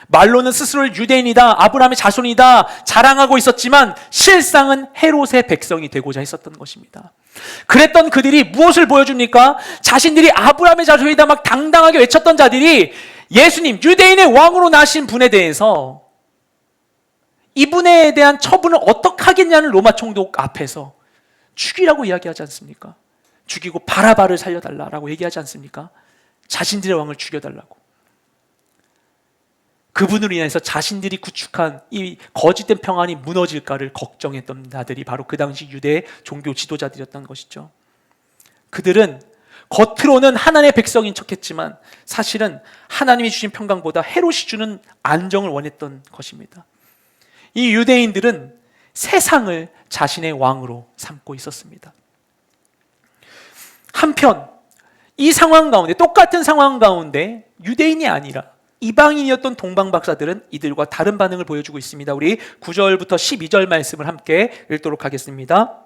말로는 스스로를 유대인이다, 아브라함의 자손이다 자랑하고 있었지만 실상은 헤롯의 백성이 되고자 했었던 것입니다. 그랬던 그들이 무엇을 보여줍니까? 자신들이 아브라함의 자손이다 막 당당하게 외쳤던 자들이 예수님, 유대인의 왕으로 나신 분에 대해서 이분에 대한 처분을 어떻게 하겠냐는 로마 총독 앞에서 죽이라고 이야기하지 않습니까? 죽이고 바라바를 살려달라고 얘기하지 않습니까? 자신들의 왕을 죽여달라고. 그분으로 인해서 자신들이 구축한 이 거짓된 평안이 무너질까를 걱정했던 자들이 바로 그 당시 유대의 종교 지도자들이었던 것이죠. 그들은 겉으로는 하나님의 백성인 척했지만 사실은 하나님이 주신 평강보다 헤롯이 주는 안정을 원했던 것입니다. 이 유대인들은 세상을 자신의 왕으로 삼고 있었습니다. 한편 이 상황 가운데, 똑같은 상황 가운데 유대인이 아니라 이방인이었던 동방 박사들은 이들과 다른 반응을 보여주고 있습니다. 우리 9절부터 12절 말씀을 함께 읽도록 하겠습니다.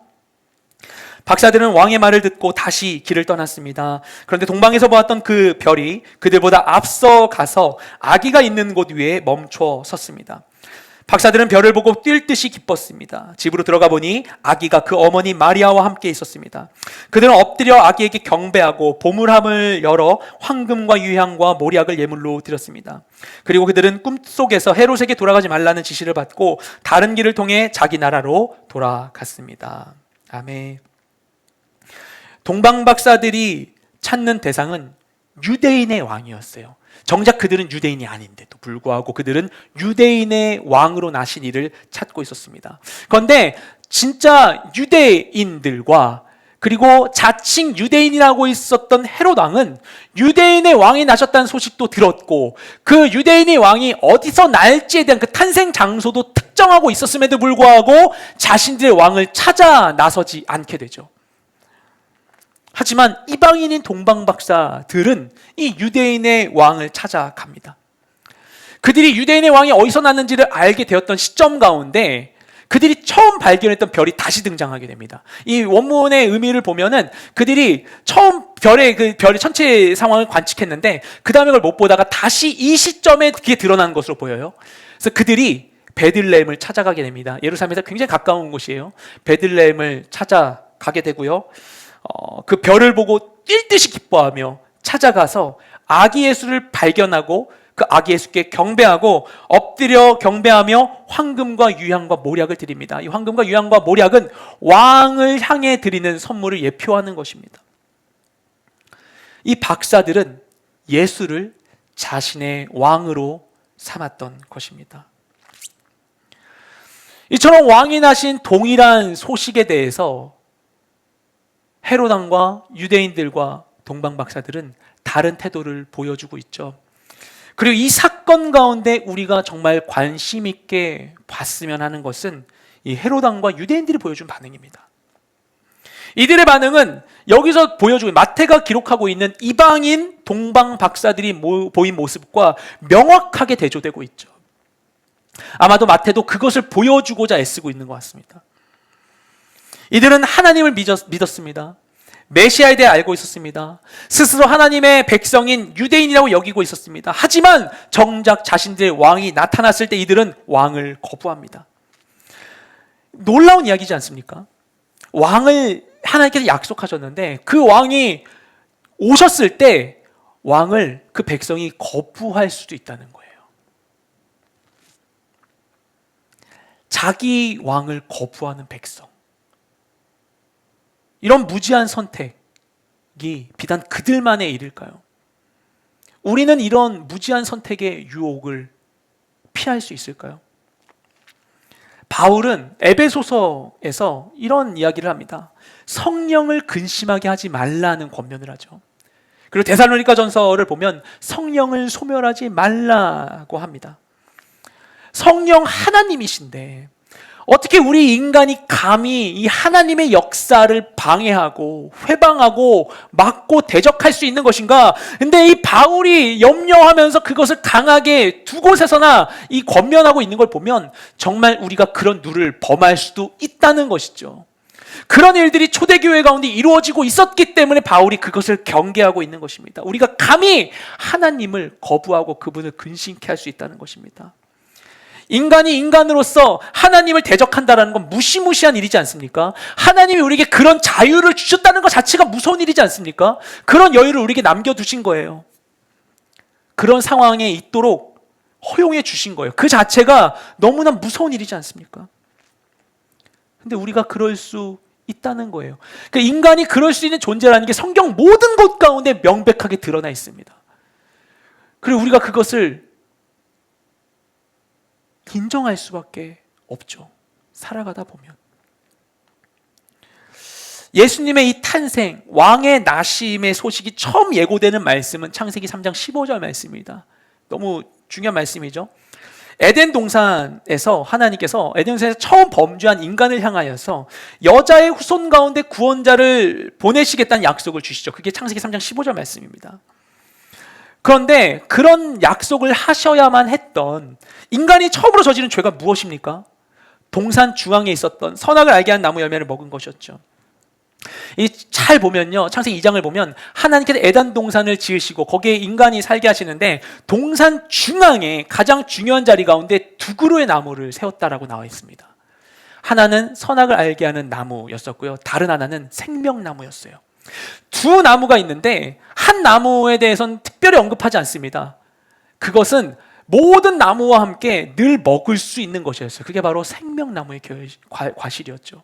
박사들은 왕의 말을 듣고 다시 길을 떠났습니다. 그런데 동방에서 보았던 그 별이 그들보다 앞서 가서 아기가 있는 곳 위에 멈춰 섰습니다. 박사들은 별을 보고 뛸 듯이 기뻤습니다. 집으로 들어가 보니 아기가 그 어머니 마리아와 함께 있었습니다. 그들은 엎드려 아기에게 경배하고 보물함을 열어 황금과 유향과 모략을 예물로 드렸습니다. 그리고 그들은 꿈속에서 헤롯에게 돌아가지 말라는 지시를 받고 다른 길을 통해 자기 나라로 돌아갔습니다. 아멘. 동방 박사들이 찾는 대상은 유대인의 왕이었어요. 정작 그들은 유대인이 아닌데도 불구하고 그들은 유대인의 왕으로 나신 이를 찾고 있었습니다. 그런데 진짜 유대인들과 그리고 자칭 유대인이라고 있었던 헤롯 왕은 유대인의 왕이 나셨다는 소식도 들었고 그 유대인의 왕이 어디서 날지에 대한 그 탄생 장소도 특정하고 있었음에도 불구하고 자신들의 왕을 찾아 나서지 않게 되죠. 하지만 이방인인 동방 박사들은 이 유대인의 왕을 찾아갑니다. 그들이 유대인의 왕이 어디서 났는지를 알게 되었던 시점 가운데 그들이 처음 발견했던 별이 다시 등장하게 됩니다. 이 원문의 의미를 보면은 그들이 처음 별의 전체 상황을 관측했는데 그 다음에 그걸 못 보다가 다시 이 시점에 그게 드러난 것으로 보여요. 그래서 그들이 베들레헴을 찾아가게 됩니다. 예루살렘에서 굉장히 가까운 곳이에요. 베들레헴을 찾아가게 되고요. 그 별을 보고 뛸 듯이 기뻐하며 찾아가서 아기 예수를 발견하고 그 아기 예수께 경배하고 엎드려 경배하며 황금과 유향과 모략을 드립니다. 이 황금과 유향과 모략은 왕을 향해 드리는 선물을 예표하는 것입니다. 이 박사들은 예수를 자신의 왕으로 삼았던 것입니다. 이처럼 왕이 나신 동일한 소식에 대해서 헤롯 왕과 유대인들과 동방 박사들은 다른 태도를 보여주고 있죠. 그리고 이 사건 가운데 우리가 정말 관심 있게 봤으면 하는 것은 이 헤롯 왕과 유대인들이 보여준 반응입니다. 이들의 반응은 여기서 보여주고 마태가 기록하고 있는 이방인 동방 박사들이 보인 모습과 명확하게 대조되고 있죠. 아마도 마태도 그것을 보여주고자 애쓰고 있는 것 같습니다. 이들은 하나님을 믿었습니다. 메시아에 대해 알고 있었습니다. 스스로 하나님의 백성인 유대인이라고 여기고 있었습니다. 하지만 정작 자신들의 왕이 나타났을 때 이들은 왕을 거부합니다. 놀라운 이야기지 않습니까? 왕을 하나님께서 약속하셨는데 그 왕이 오셨을 때 왕을 그 백성이 거부할 수도 있다는 거예요. 자기 왕을 거부하는 백성. 이런 무지한 선택이 비단 그들만의 일일까요? 우리는 이런 무지한 선택의 유혹을 피할 수 있을까요? 바울은 에베소서에서 이런 이야기를 합니다. 성령을 근심하게 하지 말라는 권면을 하죠. 그리고 데살로니가 전서를 보면 성령을 소멸하지 말라고 합니다. 성령 하나님이신데 어떻게 우리 인간이 감히 이 하나님의 역사를 방해하고 회방하고 막고 대적할 수 있는 것인가? 근데 이 바울이 염려하면서 그것을 강하게 두 곳에서나 이 권면하고 있는 걸 보면 정말 우리가 그런 누를 범할 수도 있다는 것이죠. 그런 일들이 초대교회 가운데 이루어지고 있었기 때문에 바울이 그것을 경계하고 있는 것입니다. 우리가 감히 하나님을 거부하고 그분을 근심케 할 수 있다는 것입니다. 인간이 인간으로서 하나님을 대적한다는 건 무시무시한 일이지 않습니까? 하나님이 우리에게 그런 자유를 주셨다는 것 자체가 무서운 일이지 않습니까? 그런 여유를 우리에게 남겨두신 거예요. 그런 상황에 있도록 허용해 주신 거예요. 그 자체가 너무나 무서운 일이지 않습니까? 근데 우리가 그럴 수 있다는 거예요. 그러니까 인간이 그럴 수 있는 존재라는 게 성경 모든 곳 가운데 명백하게 드러나 있습니다. 그리고 우리가 그것을 인정할 수밖에 없죠. 살아가다 보면. 예수님의 이 탄생, 왕의 나심의 소식이 처음 예고되는 말씀은 창세기 3장 15절 말씀입니다. 너무 중요한 말씀이죠. 에덴 동산에서 하나님께서 에덴 동산에서 처음 범죄한 인간을 향하여서 여자의 후손 가운데 구원자를 보내시겠다는 약속을 주시죠. 그게 창세기 3장 15절 말씀입니다. 그런데 그런 약속을 하셔야만 했던 인간이 처음으로 저지른 죄가 무엇입니까? 동산 중앙에 있었던 선악을 알게 한 나무 열매를 먹은 것이었죠. 잘 보면요, 창세기 2장을 보면 하나님께서 에덴 동산을 지으시고 거기에 인간이 살게 하시는데 동산 중앙에 가장 중요한 자리 가운데 두 그루의 나무를 세웠다라고 나와 있습니다. 하나는 선악을 알게 하는 나무였었고요, 다른 하나는 생명나무였어요. 두 나무가 있는데 한 나무에 대해서는 특별히 언급하지 않습니다. 그것은 모든 나무와 함께 늘 먹을 수 있는 것이었어요. 그게 바로 생명나무의 과실이었죠.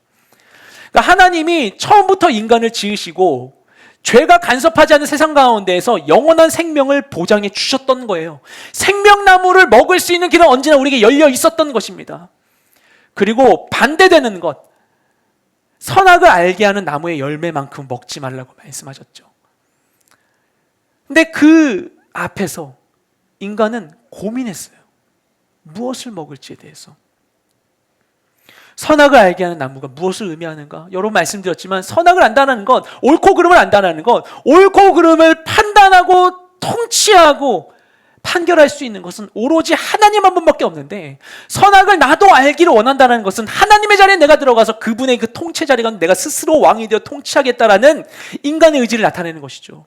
그러니까 하나님이 처음부터 인간을 지으시고 죄가 간섭하지 않는 세상 가운데에서 영원한 생명을 보장해 주셨던 거예요. 생명나무를 먹을 수 있는 길은 언제나 우리에게 열려 있었던 것입니다. 그리고 반대되는 것, 선악을 알게 하는 나무의 열매만큼 먹지 말라고 말씀하셨죠. 근데 그 앞에서 인간은 고민했어요. 무엇을 먹을지에 대해서. 선악을 알게 하는 나무가 무엇을 의미하는가? 여러 번 말씀드렸지만 선악을 안다는 것, 옳고 그름을 안다는 것, 옳고 그름을 판단하고 통치하고 판결할 수 있는 것은 오로지 하나님 한 분밖에 없는데, 선악을 나도 알기를 원한다는 것은 하나님의 자리에 내가 들어가서 그분의 그 통치 자리가 내가 스스로 왕이 되어 통치하겠다라는 인간의 의지를 나타내는 것이죠.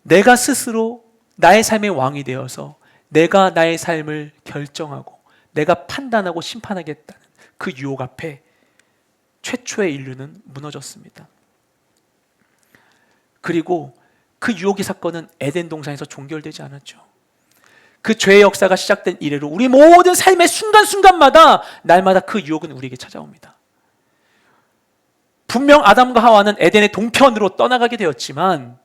내가 스스로 나의 삶의 왕이 되어서 내가 나의 삶을 결정하고 내가 판단하고 심판하겠다는 그 유혹 앞에 최초의 인류는 무너졌습니다. 그리고 그 유혹의 사건은 에덴 동산에서 종결되지 않았죠. 그 죄의 역사가 시작된 이래로 우리 모든 삶의 순간순간마다 날마다 그 유혹은 우리에게 찾아옵니다. 분명 아담과 하와는 에덴의 동편으로 떠나가게 되었지만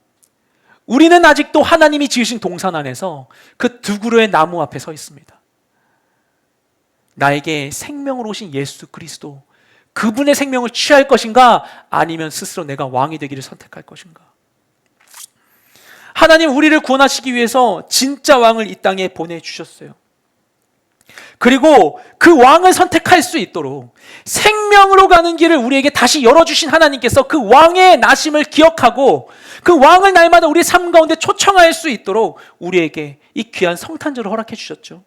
우리는 아직도 하나님이 지으신 동산 안에서 그 두 그루의 나무 앞에 서 있습니다. 나에게 생명으로 오신 예수 그리스도, 그분의 생명을 취할 것인가, 아니면 스스로 내가 왕이 되기를 선택할 것인가. 하나님 우리를 구원하시기 위해서 진짜 왕을 이 땅에 보내주셨어요. 그리고 그 왕을 선택할 수 있도록 생명으로 가는 길을 우리에게 다시 열어주신 하나님께서 그 왕의 나심을 기억하고 그 왕을 날마다 우리의 삶 가운데 초청할 수 있도록 우리에게 이 귀한 성탄절을 허락해 주셨죠.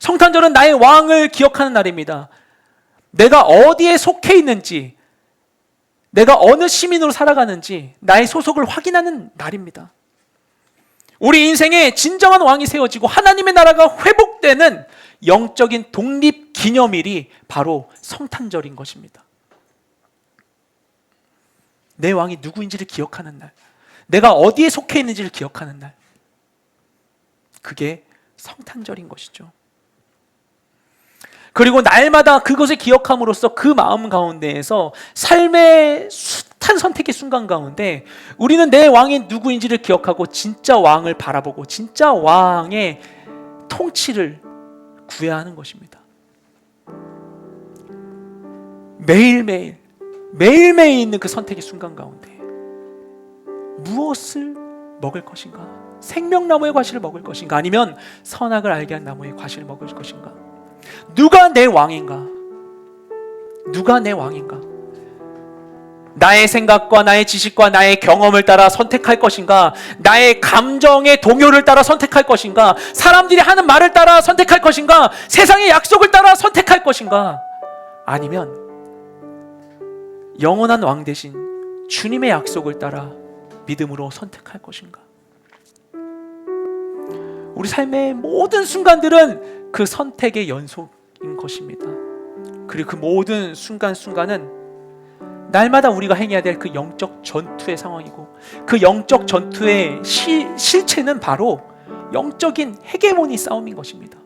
성탄절은 나의 왕을 기억하는 날입니다. 내가 어디에 속해 있는지, 내가 어느 시민으로 살아가는지 나의 소속을 확인하는 날입니다. 우리 인생에 진정한 왕이 세워지고 하나님의 나라가 회복되는 영적인 독립 기념일이 바로 성탄절인 것입니다. 내 왕이 누구인지를 기억하는 날, 내가 어디에 속해 있는지를 기억하는 날, 그게 성탄절인 것이죠. 그리고 날마다 그것을 기억함으로써 그 마음 가운데에서 삶의 숱한 선택의 순간 가운데 우리는 내 왕이 누구인지를 기억하고 진짜 왕을 바라보고 진짜 왕의 통치를 구해야 하는 것입니다. 매일매일 있는 그 선택의 순간 가운데 무엇을 먹을 것인가? 생명나무의 과실을 먹을 것인가? 아니면 선악을 알게 한 나무의 과실을 먹을 것인가? 누가 내 왕인가? 누가 내 왕인가? 나의 생각과 나의 지식과 나의 경험을 따라 선택할 것인가? 나의 감정의 동요를 따라 선택할 것인가? 사람들이 하는 말을 따라 선택할 것인가? 세상의 약속을 따라 선택할 것인가? 아니면 영원한 왕 대신 주님의 약속을 따라 믿음으로 선택할 것인가? 우리 삶의 모든 순간들은 그 선택의 연속인 것입니다. 그리고 그 모든 순간순간은 날마다 우리가 행해야 될 그 영적 전투의 상황이고 그 영적 전투의 실체는 바로 영적인 헤게모니 싸움인 것입니다.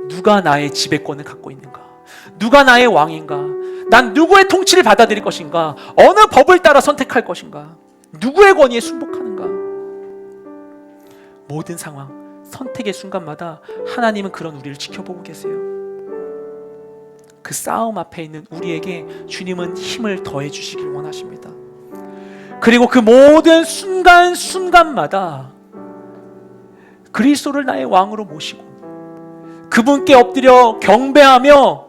누가 나의 지배권을 갖고 있는가? 누가 나의 왕인가? 난 누구의 통치를 받아들일 것인가? 어느 법을 따라 선택할 것인가? 누구의 권위에 순복하는가? 모든 상황, 선택의 순간마다 하나님은 그런 우리를 지켜보고 계세요. 그 싸움 앞에 있는 우리에게 주님은 힘을 더해 주시길 원하십니다. 그리고 그 모든 순간순간마다 그리스도를 나의 왕으로 모시고 그분께 엎드려 경배하며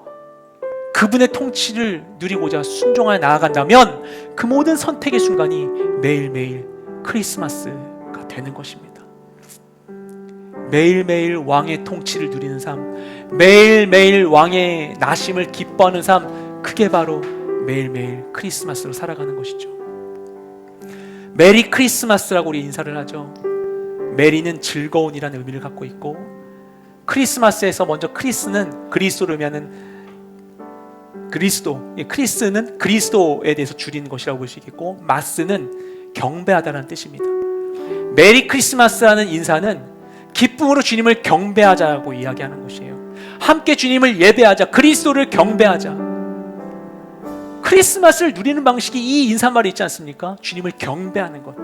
그분의 통치를 누리고자 순종하여 나아간다면 그 모든 선택의 순간이 매일매일 크리스마스가 되는 것입니다. 매일매일 왕의 통치를 누리는 삶, 매일매일 왕의 나심을 기뻐하는 삶, 그게 바로 매일매일 크리스마스로 살아가는 것이죠. 메리 크리스마스라고 우리 인사를 하죠. 메리는 즐거운이라는 의미를 갖고 있고, 크리스마스에서 먼저 크리스는 그리스도를 의미하는 그리스도, 크리스는 그리스도에 대해서 줄이는 것이라고 볼 수 있겠고, 마스는 경배하다라는 뜻입니다. 메리 크리스마스라는 인사는 기쁨으로 주님을 경배하자고 이야기하는 것이에요. 함께 주님을 예배하자, 그리스도를 경배하자. 크리스마스를 누리는 방식이 이 인사말이 있지 않습니까? 주님을 경배하는 것.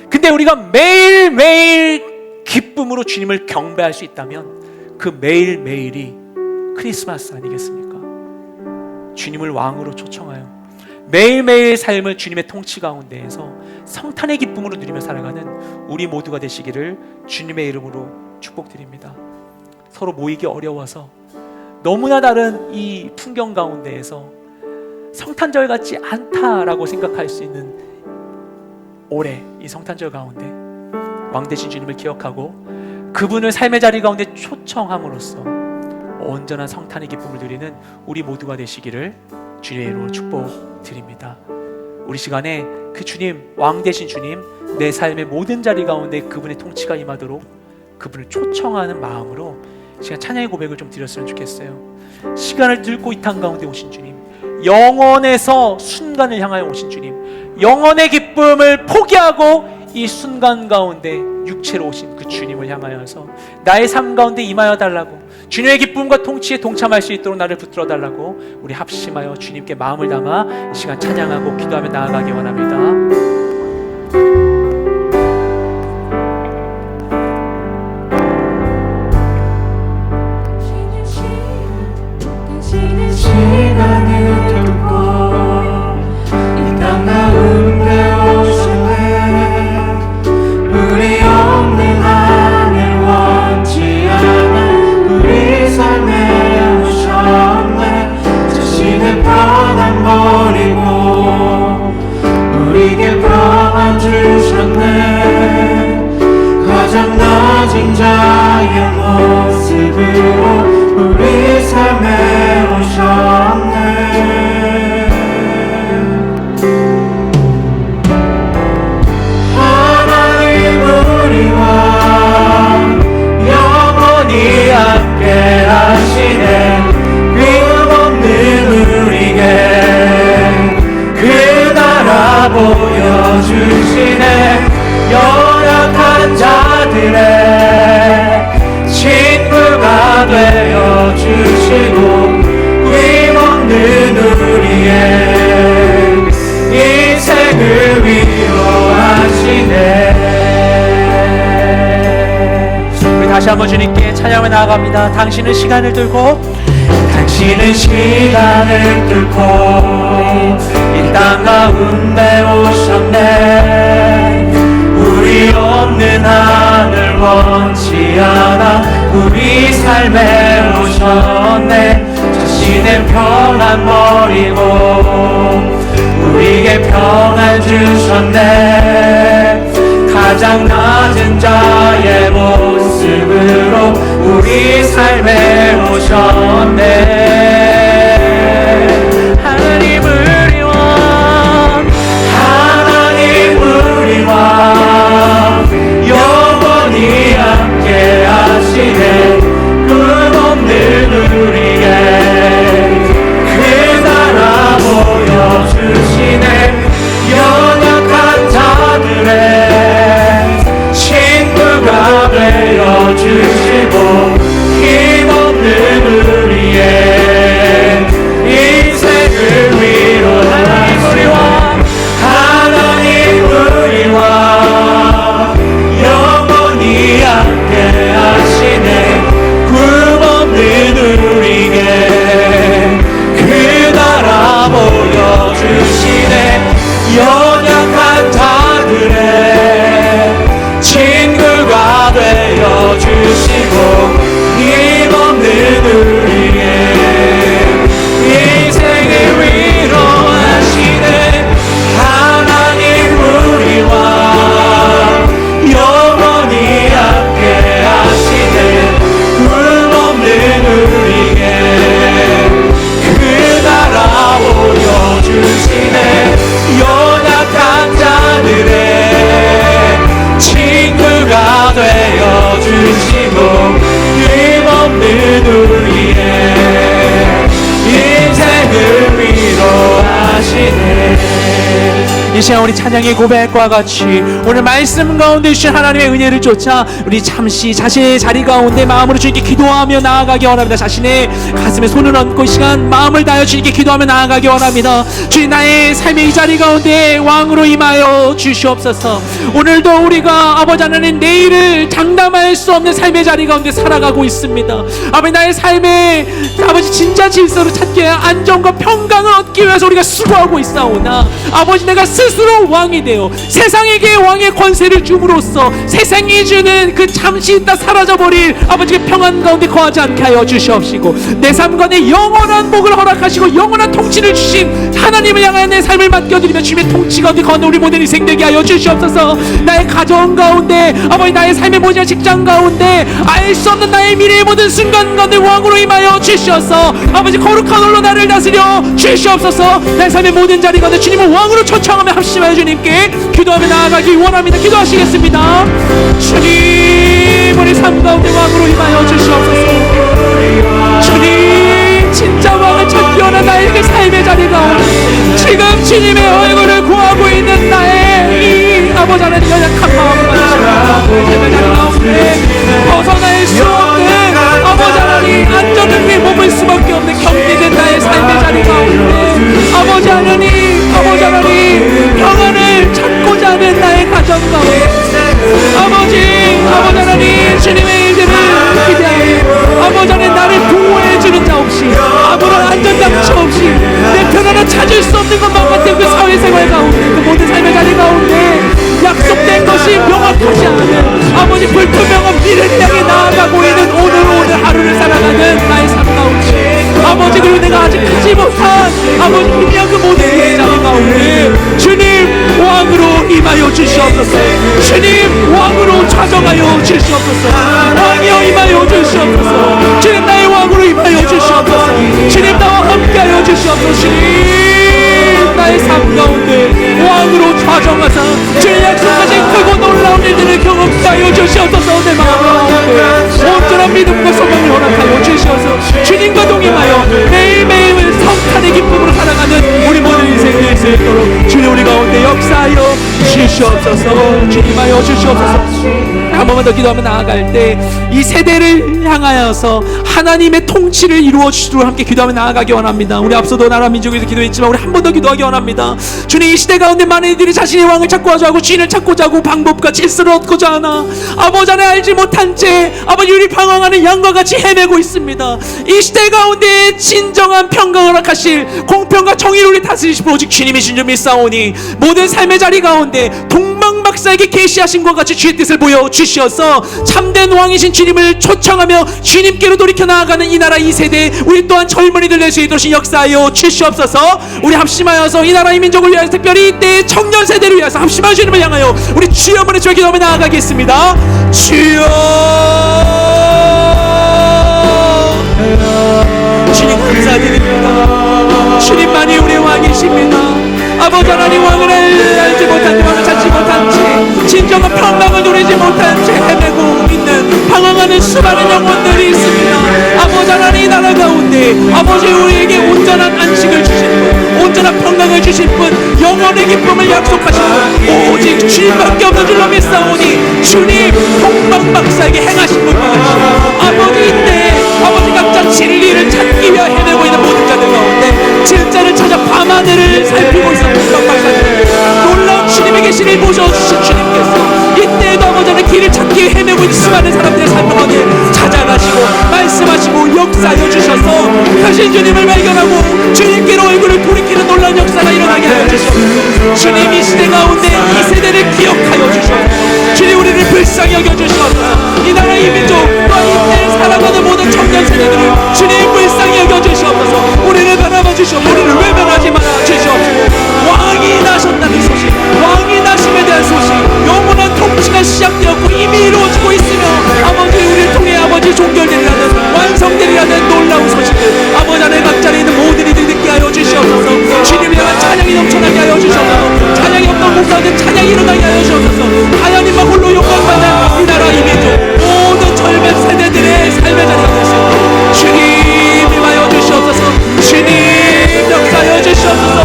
근데 우리가 매일매일 기쁨으로 주님을 경배할 수 있다면 그 매일매일이 크리스마스 아니겠습니까? 주님을 왕으로 초청하여 매일매일 삶을 주님의 통치 가운데에서 성탄의 기쁨으로 누리며 살아가는 우리 모두가 되시기를 주님의 이름으로 축복드립니다. 서로 모이기 어려워서 너무나 다른 이 풍경 가운데에서 성탄절 같지 않다라고 생각할 수 있는 올해 이 성탄절 가운데 왕 되신 주님을 기억하고 그분을 삶의 자리 가운데 초청함으로써 온전한 성탄의 기쁨을 누리는 우리 모두가 되시기를 주님의 이름으로 축복드립니다. 우리 시간에 그 주님, 왕 되신 주님, 내 삶의 모든 자리 가운데 그분의 통치가 임하도록 그분을 초청하는 마음으로 시간 찬양의 고백을 좀 드렸으면 좋겠어요. 시간을 들고 이 땅 가운데 오신 주님, 영원에서 순간을 향하여 오신 주님, 영원의 기쁨을 포기하고 이 순간 가운데 육체로 오신 그 주님을 향하여서 나의 삶 가운데 임하여 달라고, 주님의 기쁨과 통치에 동참할 수 있도록 나를 붙들어 달라고 우리 합심하여 주님께 마음을 담아 이 시간 찬양하고 기도하며 나아가기 원합니다. 시간을 두고 이 땅 가운데 오시네 자신의 편안 버리고 우리에게 평안 주셨네. 가장 낮은 자의 모습으로 우리 삶에 오셨네. 하나님 우리와 영원히 함께 하시네. 흠없는 우리에게 그 나라 보여주시네. 연약한 자들의 친구가 되어주시고 힘없는 우리의 인생을 위로하시네. 우리 다시 한번 주님께 찬양을 나아갑니다. 당신은 시간을 뚫고 당신은 시간을 뚫고 이 땅 가운데 오셨네. 우리 없는 하늘 원치 않아 우리 삶에 오셨네. 자신의 평안 버리고 우리에게 평안 주셨네. 가장 낮은 자의 모습으로 우리 삶에 오셨네. 하나님 우리와 영원히 함께 하시네. 흠없는 우리에게 그 나라 보여주시네. 연약한 자들의 친구가 되어주시고 힘없는 우리의 인생을 위로하시네. 하나님 우리와 영원히 함께 하시네. 흠없는 우리에게 그 나라 보여주시네. 연약한 자들의 친구가 되어주시고 힘없는 우리의 인생을 위로하시네. 하나님 우리와 영원히 함께 하시네. 흠없는 우리에게 그 나라 보여주시네. 연약한 자들의 친구가 되어주시고 힘없는 우리의 인생을 위로하시네. 이 시간 우리 찬양의 고백과 같이 오늘 말씀 가운데 주신 하나님의 은혜를 쫓아 우리 잠시 자신의 자리 가운데 마음으로 주님께 기도하며 나아가기 원합니다. 자신의 가슴에 손을 얹고 이 시간 마음을 다하여 주님께 기도하며 나아가기 원합니다. 주님, 나의 삶의 이 자리 가운데 왕으로 임하여 주시옵소서. 오늘도 우리가 아버지 하나님 내일을 장담할 수 없는 삶의 자리 가운데 살아가고 있습니다. 아버지, 나의 삶의 아버지 진짜 질서를 찾기 위해 안정과 평강을 얻기 위해서 우리가 수고하고 있사오나 아버지, 내가 스스로 왕이 되어 세상에게 왕의 권세를 줌으로써 세상이 주는 그 잠시 있다 사라져버릴 아버지의 평안 가운데 거하지 않게 하여 주시옵시고 내 삶 가운데 영원한 복을 허락하시고 영원한 통치를 주신 하나님을 향한 내 삶을 맡겨드리며 주님의 통치 가운데 거하는 우리 모든 인생 되게 하여 주시옵소서. 나의 가정 가운데 아버지, 나의 삶의 모든 직장 가운데 알 수 없는 나의 미래의 모든 순간 가운데 왕으로 임하여 주시옵소서. 아버지, 거룩한 홀로 나를 다스려 주시옵소서. 나의 삶의 모든 자리 가운데 주님을 왕으로 초청하며 합심하여 주님께 기도하며 나아가기 원합니다. 기도하시겠습니다. 주님, 우리 삶 가운데 왕으로 임하여 주시옵소서. 주님, 진짜 왕을 찾기 원한 나의 그 삶의 자리 가운데 지금 주님의 얼굴을 구하고 있는 나의 이 아버지 하나님 연약한 마음을 받으시고 삶의 자리 가운데 벗어날 수 없는 아버지 하나님 안전을 위해 머물 수밖에 없는 경계된 나의 삶의 자리 가운데 아버지 하나님 평안을 찾고자 하는 나의 가정 가운데 아버지 하나님 주님의 일들을 기대하며 아버지 하나님 나를 보호해주는 자 없이 아무런 안전장치 없이 내 편안을 찾을 수 없는 것만 같은 그 사회생활 가운데 그 모든 삶의 자리 가운데 약속된 것이 명확하지 않은 아버지 불투명한 미래를 향해 나아가고 있는 오늘 하루를 살아가는 나의 삶 가운데 아버지, 그리고 내가 아직 하지 못한 허락하여 주시옵소서. 주님과 동행하여 매일매일 성탄의 기쁨으로 살아가는 우리 모든 인생 될 수 있도록 주님 우리 가운데 역사하여 주시옵소서. 주님하여 주시옵소서. 한 번만 더 기도하며 나아갈 때 이 세대를 향하여서 하나님의 통치를 이루어 주시도록 함께 기도하며 나아가기 원합니다. 우리 앞서도 나라 민족에서 기도했지만 우리 한 번 더 기도하기 원합니다. 주님, 이 시대 가운데 많은 이들이 자신의 왕을 찾고자 하고 주인을 찾고자 하고 방법과 질서를 얻고자 하나 아버지 안에 알지 못한 채 아버지 우리 방황하는 양과 같이 헤매고 있습니다. 이 시대 가운데 진정한 평강을 허락하실 공평과 정의를 우리 다스리시고 오직 주님이신 줄 믿사오니 모든 삶의 자리 가운데 동방박사에게 계시하신 것 같이 주의 뜻을 보여 주시어서 참된 왕이신 주님을 초청하며 주님께로 돌이켜 나아가는 이 나라 이 세대 우리 또한 젊은이들 낼 수 있도록 역사하여 주시옵소서. 우리 합심하여서 이 나라 이 민족을 위하여 특별히 이때 청년 세대를 위해서 합심하여 주님을 향하여 우리 주여 한번 주여 기도하며 나아가겠습니다. 주여, 주님 감사드립니다. 주님만이 우리의 왕이십니다. 아버지 하나님, 왕을 알지 못한 채 왕을 찾지 못한 채 진정한 평강을 누리지 못한 채 헤매고 있는 방황하는 수많은 영혼들이 있습니다. 아버지 하나님, 이 나라 가운데 아버지 우리에게 온전한 안식을 주신 분, 온전한 평강을 주신 분, 영원의 기쁨을 약속하신 분 오직 주님밖에 없는 줄로 믿사오니 주님 동방박사에게 행하신 분과 같이 아버지 이때 아버지 각자 진리를 찾기 위해 헤매고 있는 모든 자들 가운데 진짜를 찾아 밤하늘을 살피고 있었던 동방박사들 놀라운 주님의 계시를 보셔주신 주님께서 이때에도 아버지는 길을 찾기 위해 헤매고 있는 수많은 사람들의 삶 가운데 찾아가시고 말씀하시고 역사하여 주셔서 하신 주님을 발견하고 주님께로 얼굴을 돌이키는 놀라운 역사가 일어나게 하여 주시옵소서. 주님, 이 시대 가운데 이 세대를 기억하여 주시옵소서. 주님, 우리를 불쌍히 여겨주시옵소서. 이 나라 이 민족 또한 이때 살아가는 모든 청년 세대들을 주님 불쌍히 여겨주시옵소서. 우리를 바라봐 주시옵소서. 우리를 외면하지 말아 주시옵소서. 왕이 나셨다는 소식, 왕이 나심에 대한 소식, 영원한 통치가 시작되었고 이미 이루어지고 있으며 아버지 우리를 통해 아버지 종결되리라는 완성되리라는 놀라운 소식을 아버지 안에 각자에 있는 모든 이들이 듣게 하여 주시옵소서. 주님을 향한 찬양이 넘쳐나게 하여 주시옵소서. 찬양이 없던 목사들 찬양이 일어나게 하여 주시옵소서. 하나님만 홀로 영광받는 이 나라 이 민족 모든 젊은 세대들의 삶의 자리가 될 수 있도록 주님 임하여 주시옵소서. 주님 역사하여 주시옵소서.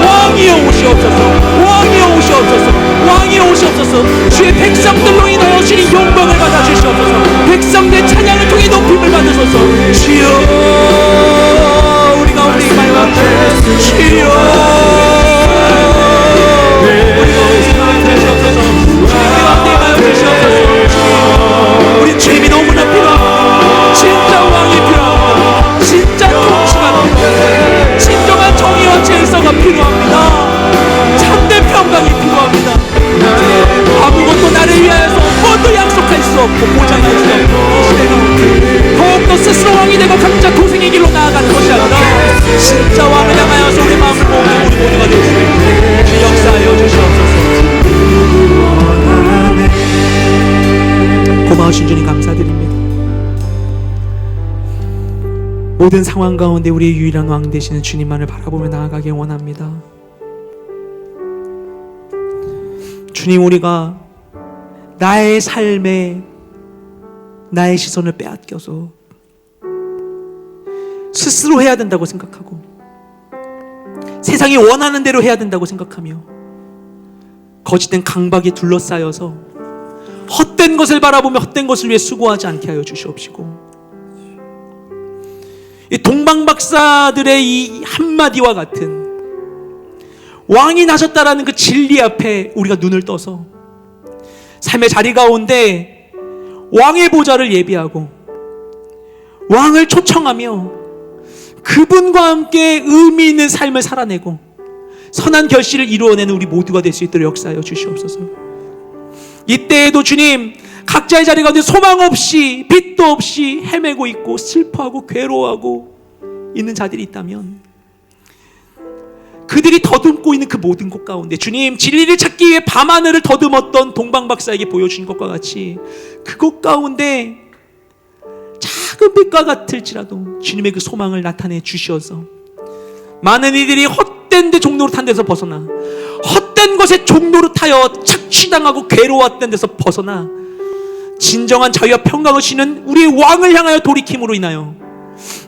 왕이여 오시옵소서. 왕이여 오시옵소서. 왕이여 오시옵소서. 주의 백성들로 인하여 주님 영광을 받아 주시옵소서. 백성들의 찬양을 통해 높임을 받으소서. 주여 우리 가운데 임하여 주시옵소서. 주여 우리 가운데 임하여 주시옵소서. 주님 가운데 임하여 주시옵소서. 우리 주님이 너무나 필요합니다. 진짜 왕이 필요합니다. 진짜 통치가 필요합니다. 진정한 정의와 질서가 필요합니다. 참된 평강이 필요합니다. 아무것도 나를 위하여서 무엇도 약속할 수 없고 보장할 수 없고 이 시대가 더욱더 스스로 왕이 되고 각자 도생의 길로 나아가는 것이 아니라 진짜 왕을 향하여서 우리 마음을 모으는 우리 모두가 될 수 있는 주 역사하여 주시옵소서. 고마우신 주님 감사드립니다. 모든 상황 가운데 우리의 유일한 왕 되시는 주님만을 바라보며 나아가길 원합니다. 주님, 우리가 나의 삶에 나의 시선을 빼앗겨서 스스로 해야 된다고 생각하고 세상이 원하는 대로 해야 된다고 생각하며 거짓된 강박에 둘러싸여서 헛된 것을 바라보며 헛된 것을 위해 수고하지 않게 하여 주시옵시고 이 동방박사들의 이 한마디와 같은 왕이 나셨다라는 그 진리 앞에 우리가 눈을 떠서 삶의 자리 가운데 왕의 보좌를 예비하고 왕을 초청하며 그분과 함께 의미 있는 삶을 살아내고 선한 결실을 이루어내는 우리 모두가 될 수 있도록 역사하여 주시옵소서. 이때에도 주님, 각자의 자리 가운데 소망 없이 빛도 없이 헤매고 있고 슬퍼하고 괴로워하고 있는 자들이 있다면 그들이 더듬고 있는 그 모든 곳 가운데 주님, 진리를 찾기 위해 밤하늘을 더듬었던 동방박사에게 보여주신 것과 같이 그곳 가운데 작은 빛과 같을지라도 주님의 그 소망을 나타내 주셔서 많은 이들이 헛된 데 종로로 탄 데서 벗어나 헛된 것에 종로로 타여 착취당하고 괴로웠던 데서 벗어나 진정한 자유와 평강을 주시는 우리의 왕을 향하여 돌이킴으로 인하여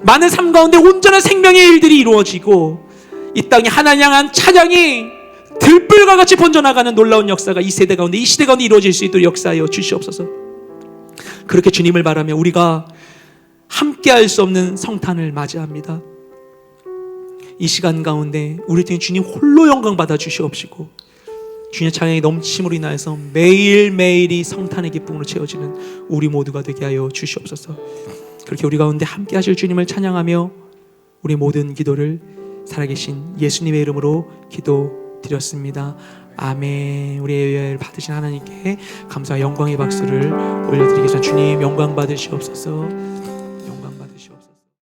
많은 삶 가운데 온전한 생명의 일들이 이루어지고 이 땅에 하나님 향한 찬양이 들불과 같이 번져나가는 놀라운 역사가 이 세대 가운데, 이 시대 가운데 이루어질 수 있도록 역사하여 주시옵소서. 그렇게 주님을 바라며 우리가 함께할 수 없는 성탄을 맞이합니다. 이 시간 가운데 우리 등에 주님 홀로 영광 받아 주시옵시고 주님의 찬양이 넘침으로 인하여서 매일매일이 성탄의 기쁨으로 채워지는 우리 모두가 되게 하여 주시옵소서. 그렇게 우리 가운데 함께 하실 주님을 찬양하며 우리 모든 기도를 살아계신 예수님의 이름으로 기도드렸습니다. 아멘. 우리의 예배를 받으신 하나님께 감사와 영광의 박수를 올려드리겠습니다. 주님 영광 받으시옵소서.